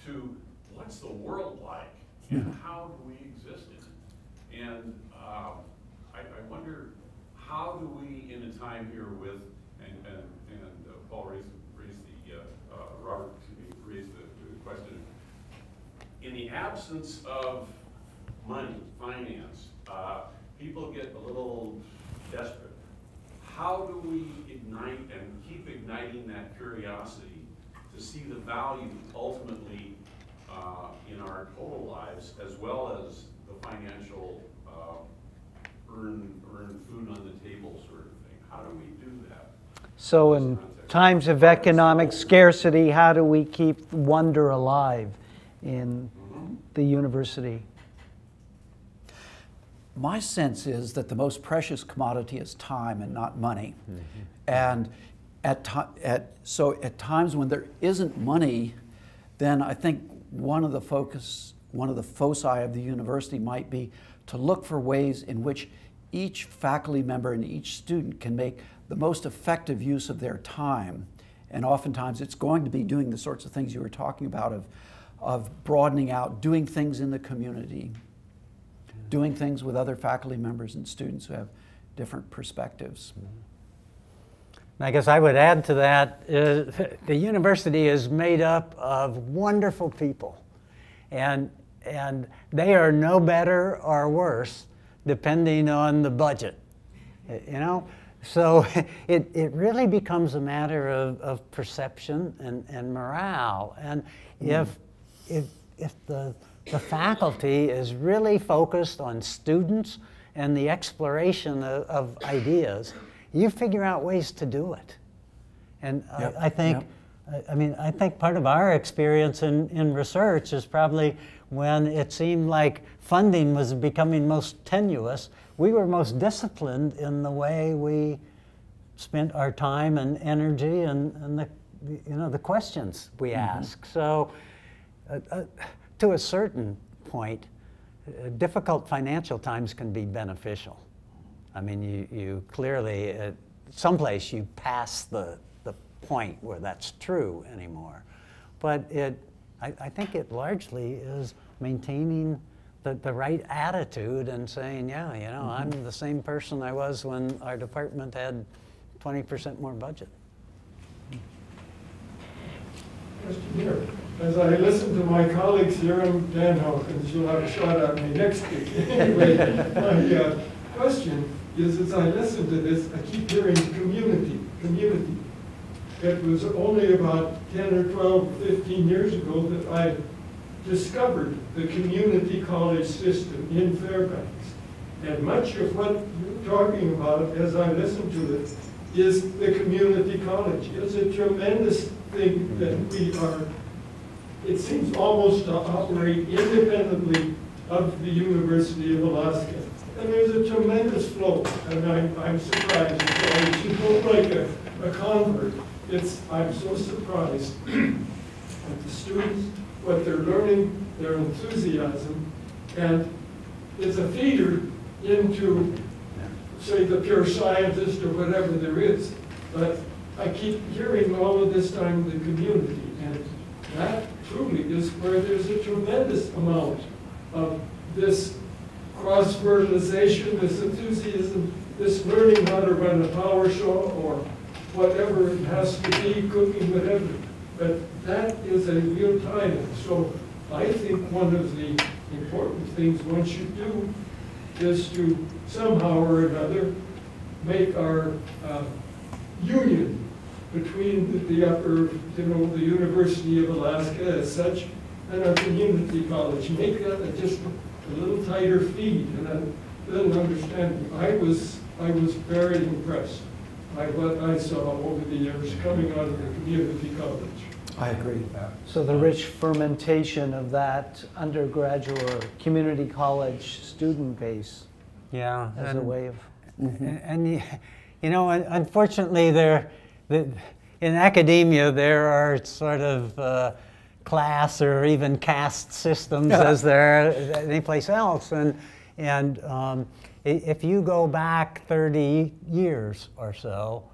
to what's the world like and how do we exist in it? And I wonder, how do we, in a time here with, and Paul raised Robert raised the question, in the absence of money, finance, people get a little desperate. How do we ignite and keep igniting that curiosity to see the value ultimately in our total lives, as well as the financial earn food on the table sort of thing? How do we do that? So in times of economic scarcity, how do we keep wonder alive in the university? My sense is that the most precious commodity is time and not money. And at times when there isn't money, then I think one of the foci of the university might be to look for ways in which each faculty member and each student can make the most effective use of their time. And oftentimes it's going to be doing the sorts of things you were talking about of broadening out, doing things in the community, doing things with other faculty members and students who have different perspectives. I guess I would add to that, the university is made up of wonderful people, and they are no better or worse depending on the budget, you know? So it really becomes a matter of perception and morale. And if the faculty is really focused on students and the exploration of ideas, you figure out ways to do it. And I think, I mean, I think part of our experience in research is probably when it seemed like funding was becoming most tenuous, we were most disciplined in the way we spent our time and energy and the, you know, the questions we ask. So to a certain point, difficult financial times can be beneficial. I mean, you clearly, someplace you pass the point where that's true anymore. But I think it largely is maintaining the right attitude and saying, yeah, you know, I'm the same person I was when our department had 20% more budget. Question here. As I listen to my colleagues here in Dan Hawkins, you'll have a shot at me next week. Anyway, my question is, as I listen to this, I keep hearing community. It was only about 10 or 12, 15 years ago that I discovered the community college system in Fairbanks. And much of what you're talking about, as I listen to it, is the community college. It's a tremendous thing that we are, it seems almost to operate independently of the University of Alaska. And there's a tremendous flow, and I'm surprised. You look like a convert. I'm so surprised at the students, what they're learning, their enthusiasm, and it's a feeder into, say, the pure scientist or whatever there is. But I keep hearing all of this time the community, and that truly is where there's a tremendous amount of this cross-fertilization, this enthusiasm, this learning how to run a power show or whatever it has to be, cooking, whatever. But that is a real tie-in. So I think one of the important things once you do is to somehow or another make our union between the upper, you know, the University of Alaska as such and our community college. Make that just a little tighter feed and a little understanding. I was very impressed by what I saw over the years coming out of the community college. I agree. So the rich fermentation of that undergraduate or community college student base, yeah, as a way of... And you know, unfortunately, in academia, there are sort of class or even caste systems as there are anyplace else. And if you go back 30 years or so,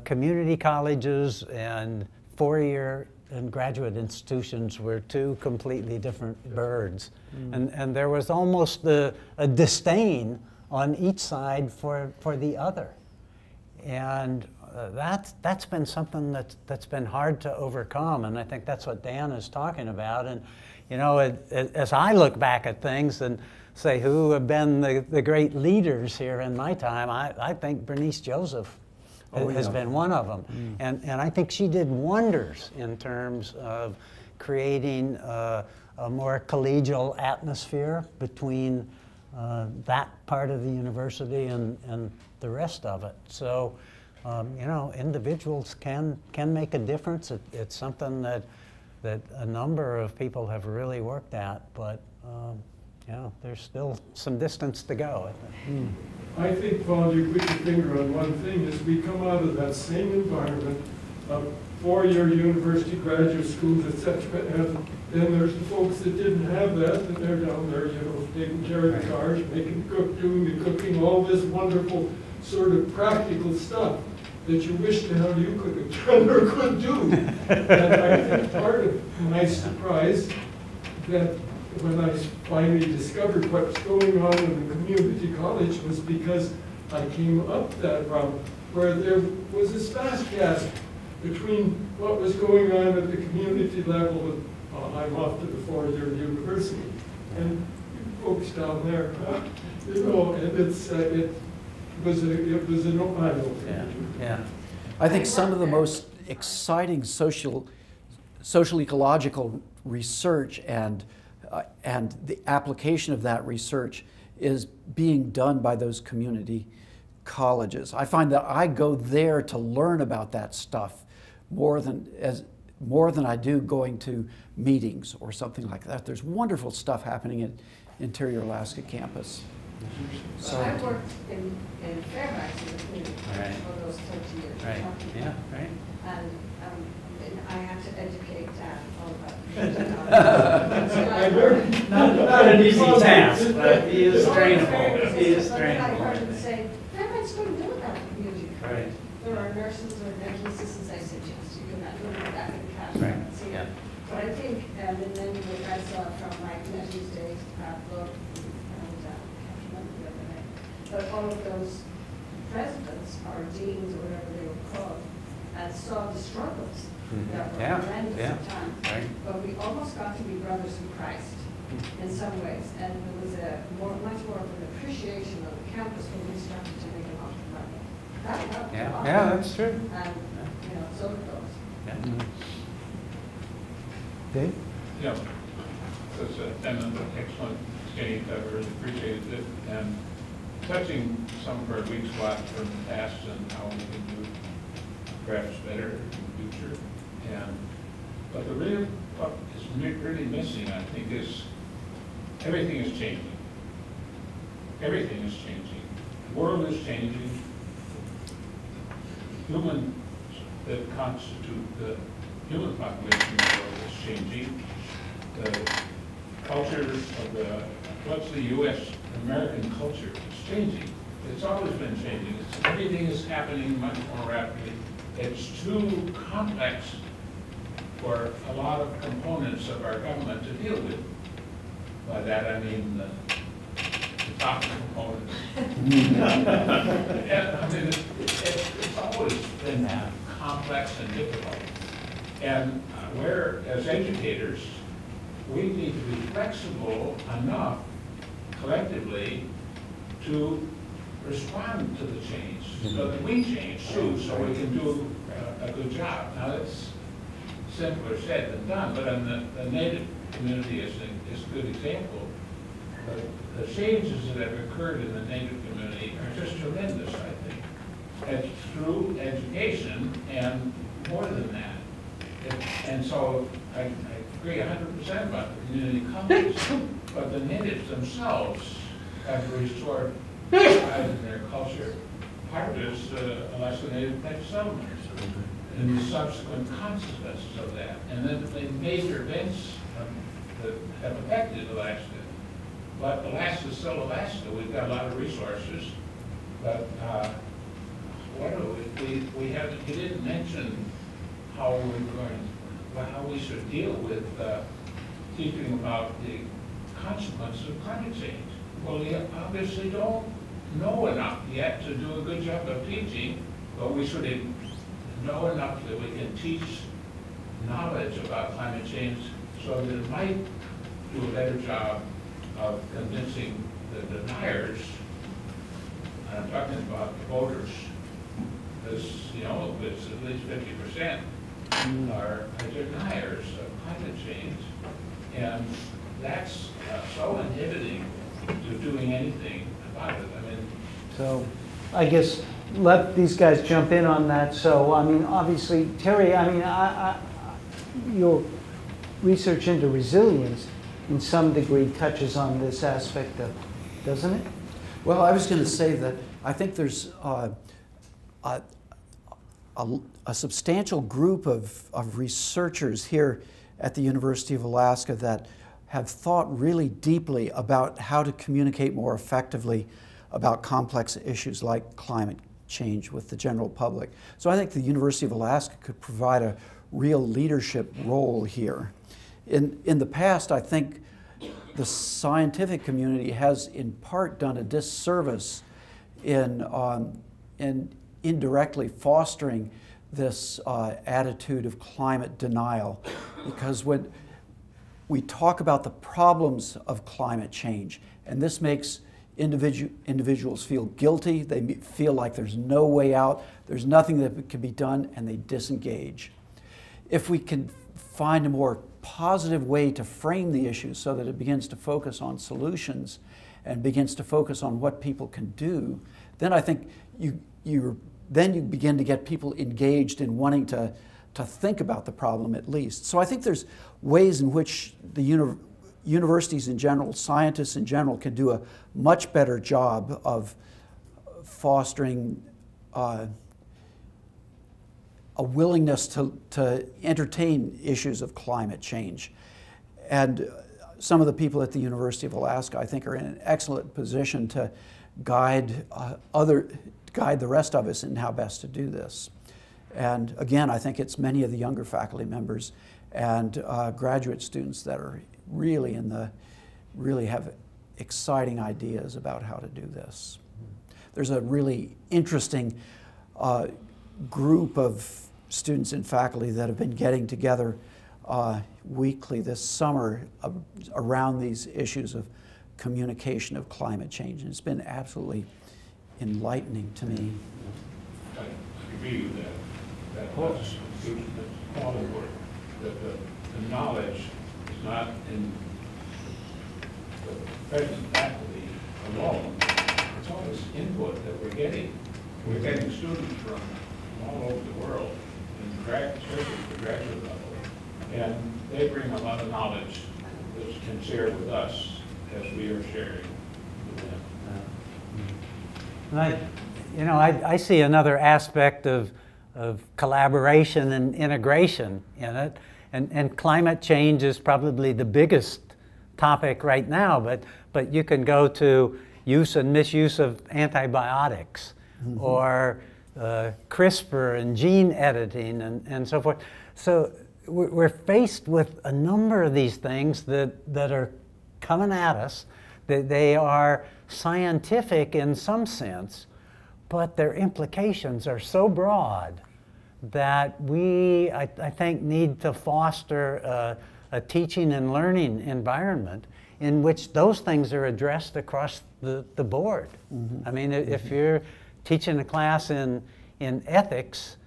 community colleges and four-year and graduate institutions were two completely different birds. And there was almost a disdain on each side for the other. And that's been something that's been hard to overcome, and I think that's what Dan is talking about. And you know, as I look back at things and say who have been the great leaders here in my time, I think Bernice Joseph has been one of them. And I think she did wonders in terms of creating a more collegial atmosphere between that part of the university and the rest of it. So, you know, individuals can make a difference. It's something that a number of people have really worked at, but you know, there's still some distance to go. I think, Paul, you put your finger on one thing, is we come out of that same environment of four-year university graduate schools, etc. And then there's the folks that didn't have that, and they're down there, you know, taking care of the cars, making doing the cooking, all this wonderful sort of practical stuff. that you wish to hell you could have done or could do. And I think part of my surprise that when I finally discovered what's going on in the community college was because I came up that route where there was this vast gap between what was going on at the community level. I'm off to the four-year university, and you folks down there, you know, and it was an eye-opener. Yeah, yeah. I think some of the most exciting social ecological research and the application of that research is being done by those community colleges. I find that I go there to learn about that stuff more than I do going to meetings or something like that. There's wonderful stuff happening at Interior Alaska campus. So I worked in Fairbanks in the community for those 30 years. Right. Yeah. Right. And I had to educate all about. Not an easy task, but he is trainable. He is trainable. I heard him say, Fairbanks couldn't do it out in the community. Right. There are nurses or dental assistants. I said, yes, you can do that in the classroom. Right. See Yeah. it. But I think, and then what I saw from Mike Nettie's days, blog, but all of those presidents or deans or whatever they were called, and saw the struggles that were horrendous at times. Right. But we almost got to be brothers in Christ in some ways, and there was much more of an appreciation of the campus when we started to make a lot of money. That helped a lot. Yeah, that's true. And you know, so it goes. Yeah. Dave? Yeah, that's an excellent exchange. I really appreciated it. And touching some of our weak spots from the past and how we can do perhaps better in the future. But the real, what is really missing, I think, is everything is changing. Everything is changing. The world is changing. Humans that constitute the human population in the world is changing. The culture of what's the U.S. American culture is changing. It's always been changing. Everything is happening much more rapidly. It's too complex for a lot of components of our government to deal with. By that I mean the top components. I mean, it's always been complex and difficult. And where, as educators, we need to be flexible enough collectively to respond to the change, so that we change too, so we can do a good job. Now that's simpler said than done, but in the Native community is a good example. The changes that have occurred in the Native community are just tremendous, I think. And through education and more than that. And so I agree 100% about the community colleges, but the natives themselves have restored pride in their culture. Part of it is Alaska Native settlements and the subsequent consequences of that. And then the major events that have affected Alaska. But Alaska's still Alaska. We've got a lot of resources. But we didn't mention how we should deal with teaching about the consequences of climate change. Well, we obviously don't know enough yet to do a good job of teaching, but we should know enough that we can teach knowledge about climate change so that it might do a better job of convincing the deniers, and I'm talking about the voters, because, you know, it's at least 50% are deniers of climate change, and that's so inhibiting to doing anything about it. I mean, so I guess let these guys jump in on that. So I mean, obviously, Terry, I mean, your research into resilience in some degree touches on this aspect of, doesn't it? Well, I was going to say that I think there's a substantial group of researchers here at the University of Alaska that have thought really deeply about how to communicate more effectively about complex issues like climate change with the general public. So I think the University of Alaska could provide a real leadership role here. In the past, I think the scientific community has in part done a disservice in indirectly fostering this attitude of climate denial, because when we talk about the problems of climate change, and this makes individuals feel guilty, they feel like there's no way out, there's nothing that can be done, and they disengage. If we can find a more positive way to frame the issue so that it begins to focus on solutions and begins to focus on what people can do, then I think you begin to get people engaged in wanting to think about the problem at least. So I think there's ways in which the universities in general, scientists in general, can do a much better job of fostering a willingness to entertain issues of climate change. And some of the people at the University of Alaska, I think, are in an excellent position to guide the rest of us in how best to do this. And again, I think it's many of the younger faculty members and graduate students that are really have exciting ideas about how to do this. There's a really interesting group of students and faculty that have been getting together weekly this summer around these issues of communication of climate change. And it's been absolutely enlightening to me. I agree with that. That was all the work. The knowledge is not in the present faculty alone. It's all this input that we're getting. We're getting students from all over the world, especially at the graduate level, and they bring a lot of knowledge that can share with us as we are sharing with them. And I see another aspect of collaboration and integration in it, and climate change is probably the biggest topic right now, but you can go to use and misuse of antibiotics, or CRISPR and gene editing and so forth. So we're faced with a number of these things that are coming at us. They are scientific in some sense, but their implications are so broad that we, I think, need to foster a teaching and learning environment in which those things are addressed across the board. I mean, if you're teaching a class in ethics,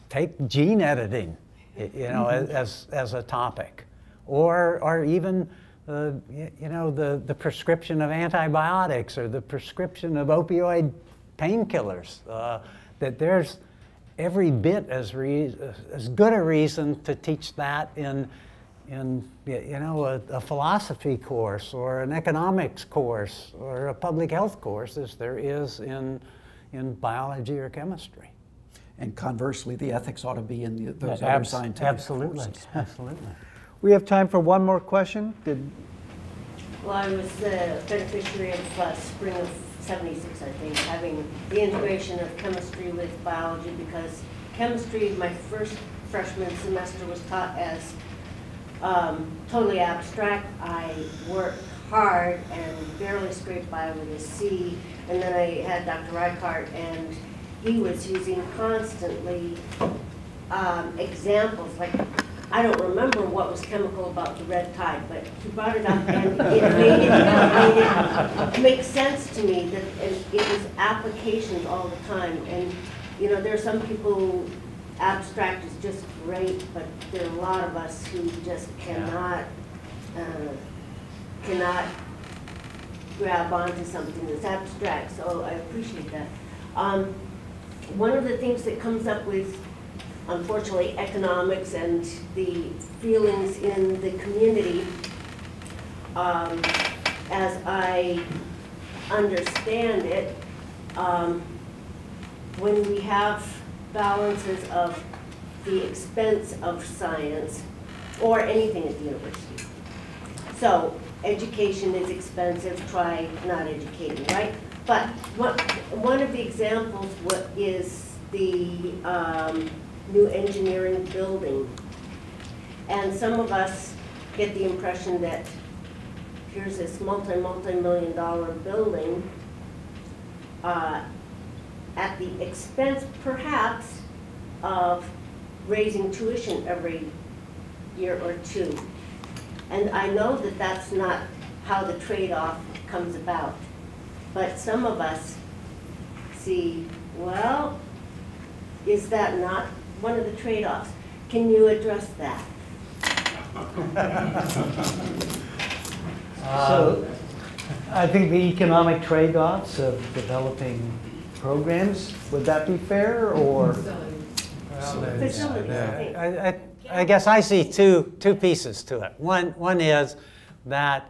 take gene editing, as a topic, or even the prescription of antibiotics or the prescription of opioid painkillers. That there's every bit as good a reason to teach that in a philosophy course or an economics course or a public health course as there is in biology or chemistry. And conversely, the ethics ought to be in those other scientific courses. Absolutely. We have time for one more question. Well, I was the beneficiary of spring of '76, I think, having the integration of chemistry with biology, because chemistry, my first freshman semester, was taught as totally abstract. I worked hard and barely scraped by with a C. And then I had Dr. Reichardt, and he was using constantly examples. Like, I don't remember what was chemical about the red tide, but he brought it up, and it made it make sense to me that it was applications all the time. And there are some people, abstract is just great, but there are a lot of us who just cannot grab onto something that's abstract. So I appreciate that. One of the things that comes up with, unfortunately, economics and the feelings in the community, as I understand it, when we have balances of the expense of science or anything at the university. So education is expensive, try not educating, right? But one of the examples is the new engineering building. And some of us get the impression that here's this multi-million dollar building at the expense, perhaps, of raising tuition every year or two. And I know that that's not how the trade-off comes about. But some of us see, well, is that not one of the trade-offs? Can you address that? So I think the economic trade-offs of developing programs, would that be fair, or? Facilities, I think. I guess I see two pieces to it. One is that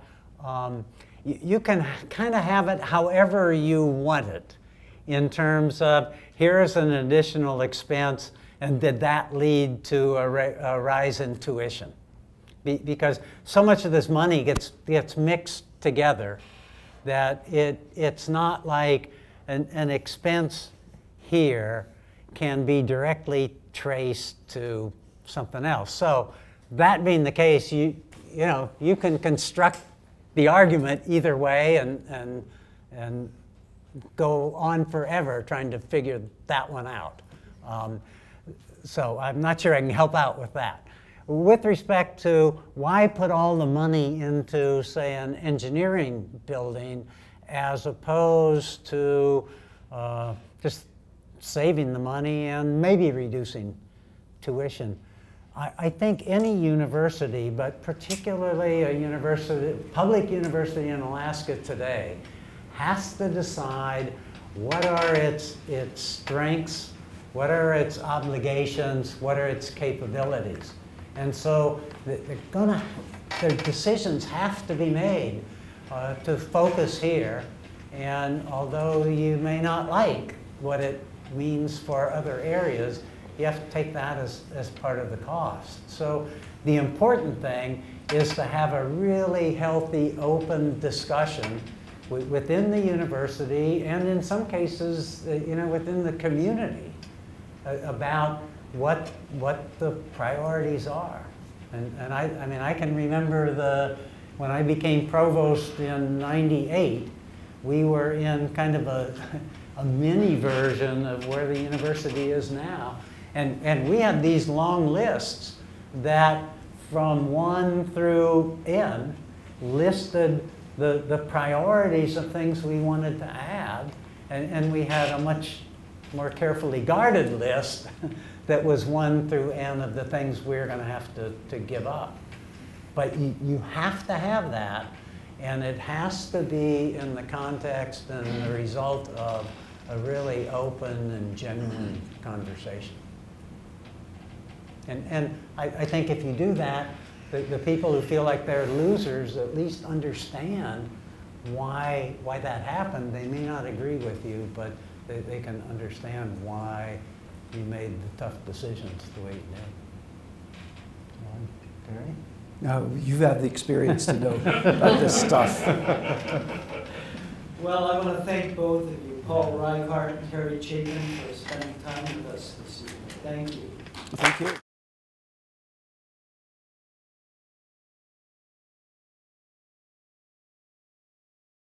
you can kind of have it however you want it, in terms of here's an additional expense, and did that lead to a rise in tuition? Because so much of this money gets mixed together that it's not like an expense here can be directly traced to something else. So that being the case, you can construct the argument either way and go on forever trying to figure that one out. So I'm not sure I can help out with that. With respect to why put all the money into, say, an engineering building as opposed to just saving the money and maybe reducing tuition. I think any university, but particularly a university, public university in Alaska today, has to decide what are its strengths, what are its obligations, what are its capabilities. And so their decisions have to be made to focus here. And although you may not like what it means for other areas, you have to take that as part of the cost. So the important thing is to have a really healthy, open discussion within the university, and in some cases, within the community, about what the priorities are. And I can remember when I became provost in '98, we were in kind of a mini version of where the university is now. And we had these long lists that from 1 through N listed the priorities of things we wanted to add. And we had a much more carefully guarded list that was 1 through N of the things we're going to have to give up. But you have to have that, and it has to be in the context and the result of a really open and genuine conversation. And I think if you do that, the people who feel like they're losers at least understand why that happened. They may not agree with you, but they can understand why you made the tough decisions the way you did. Terry? No, you have the experience to know about this stuff. Well, I want to thank both of you, Paul Reichardt and Terry Chapin, for spending time with us this evening. Thank you. Thank you.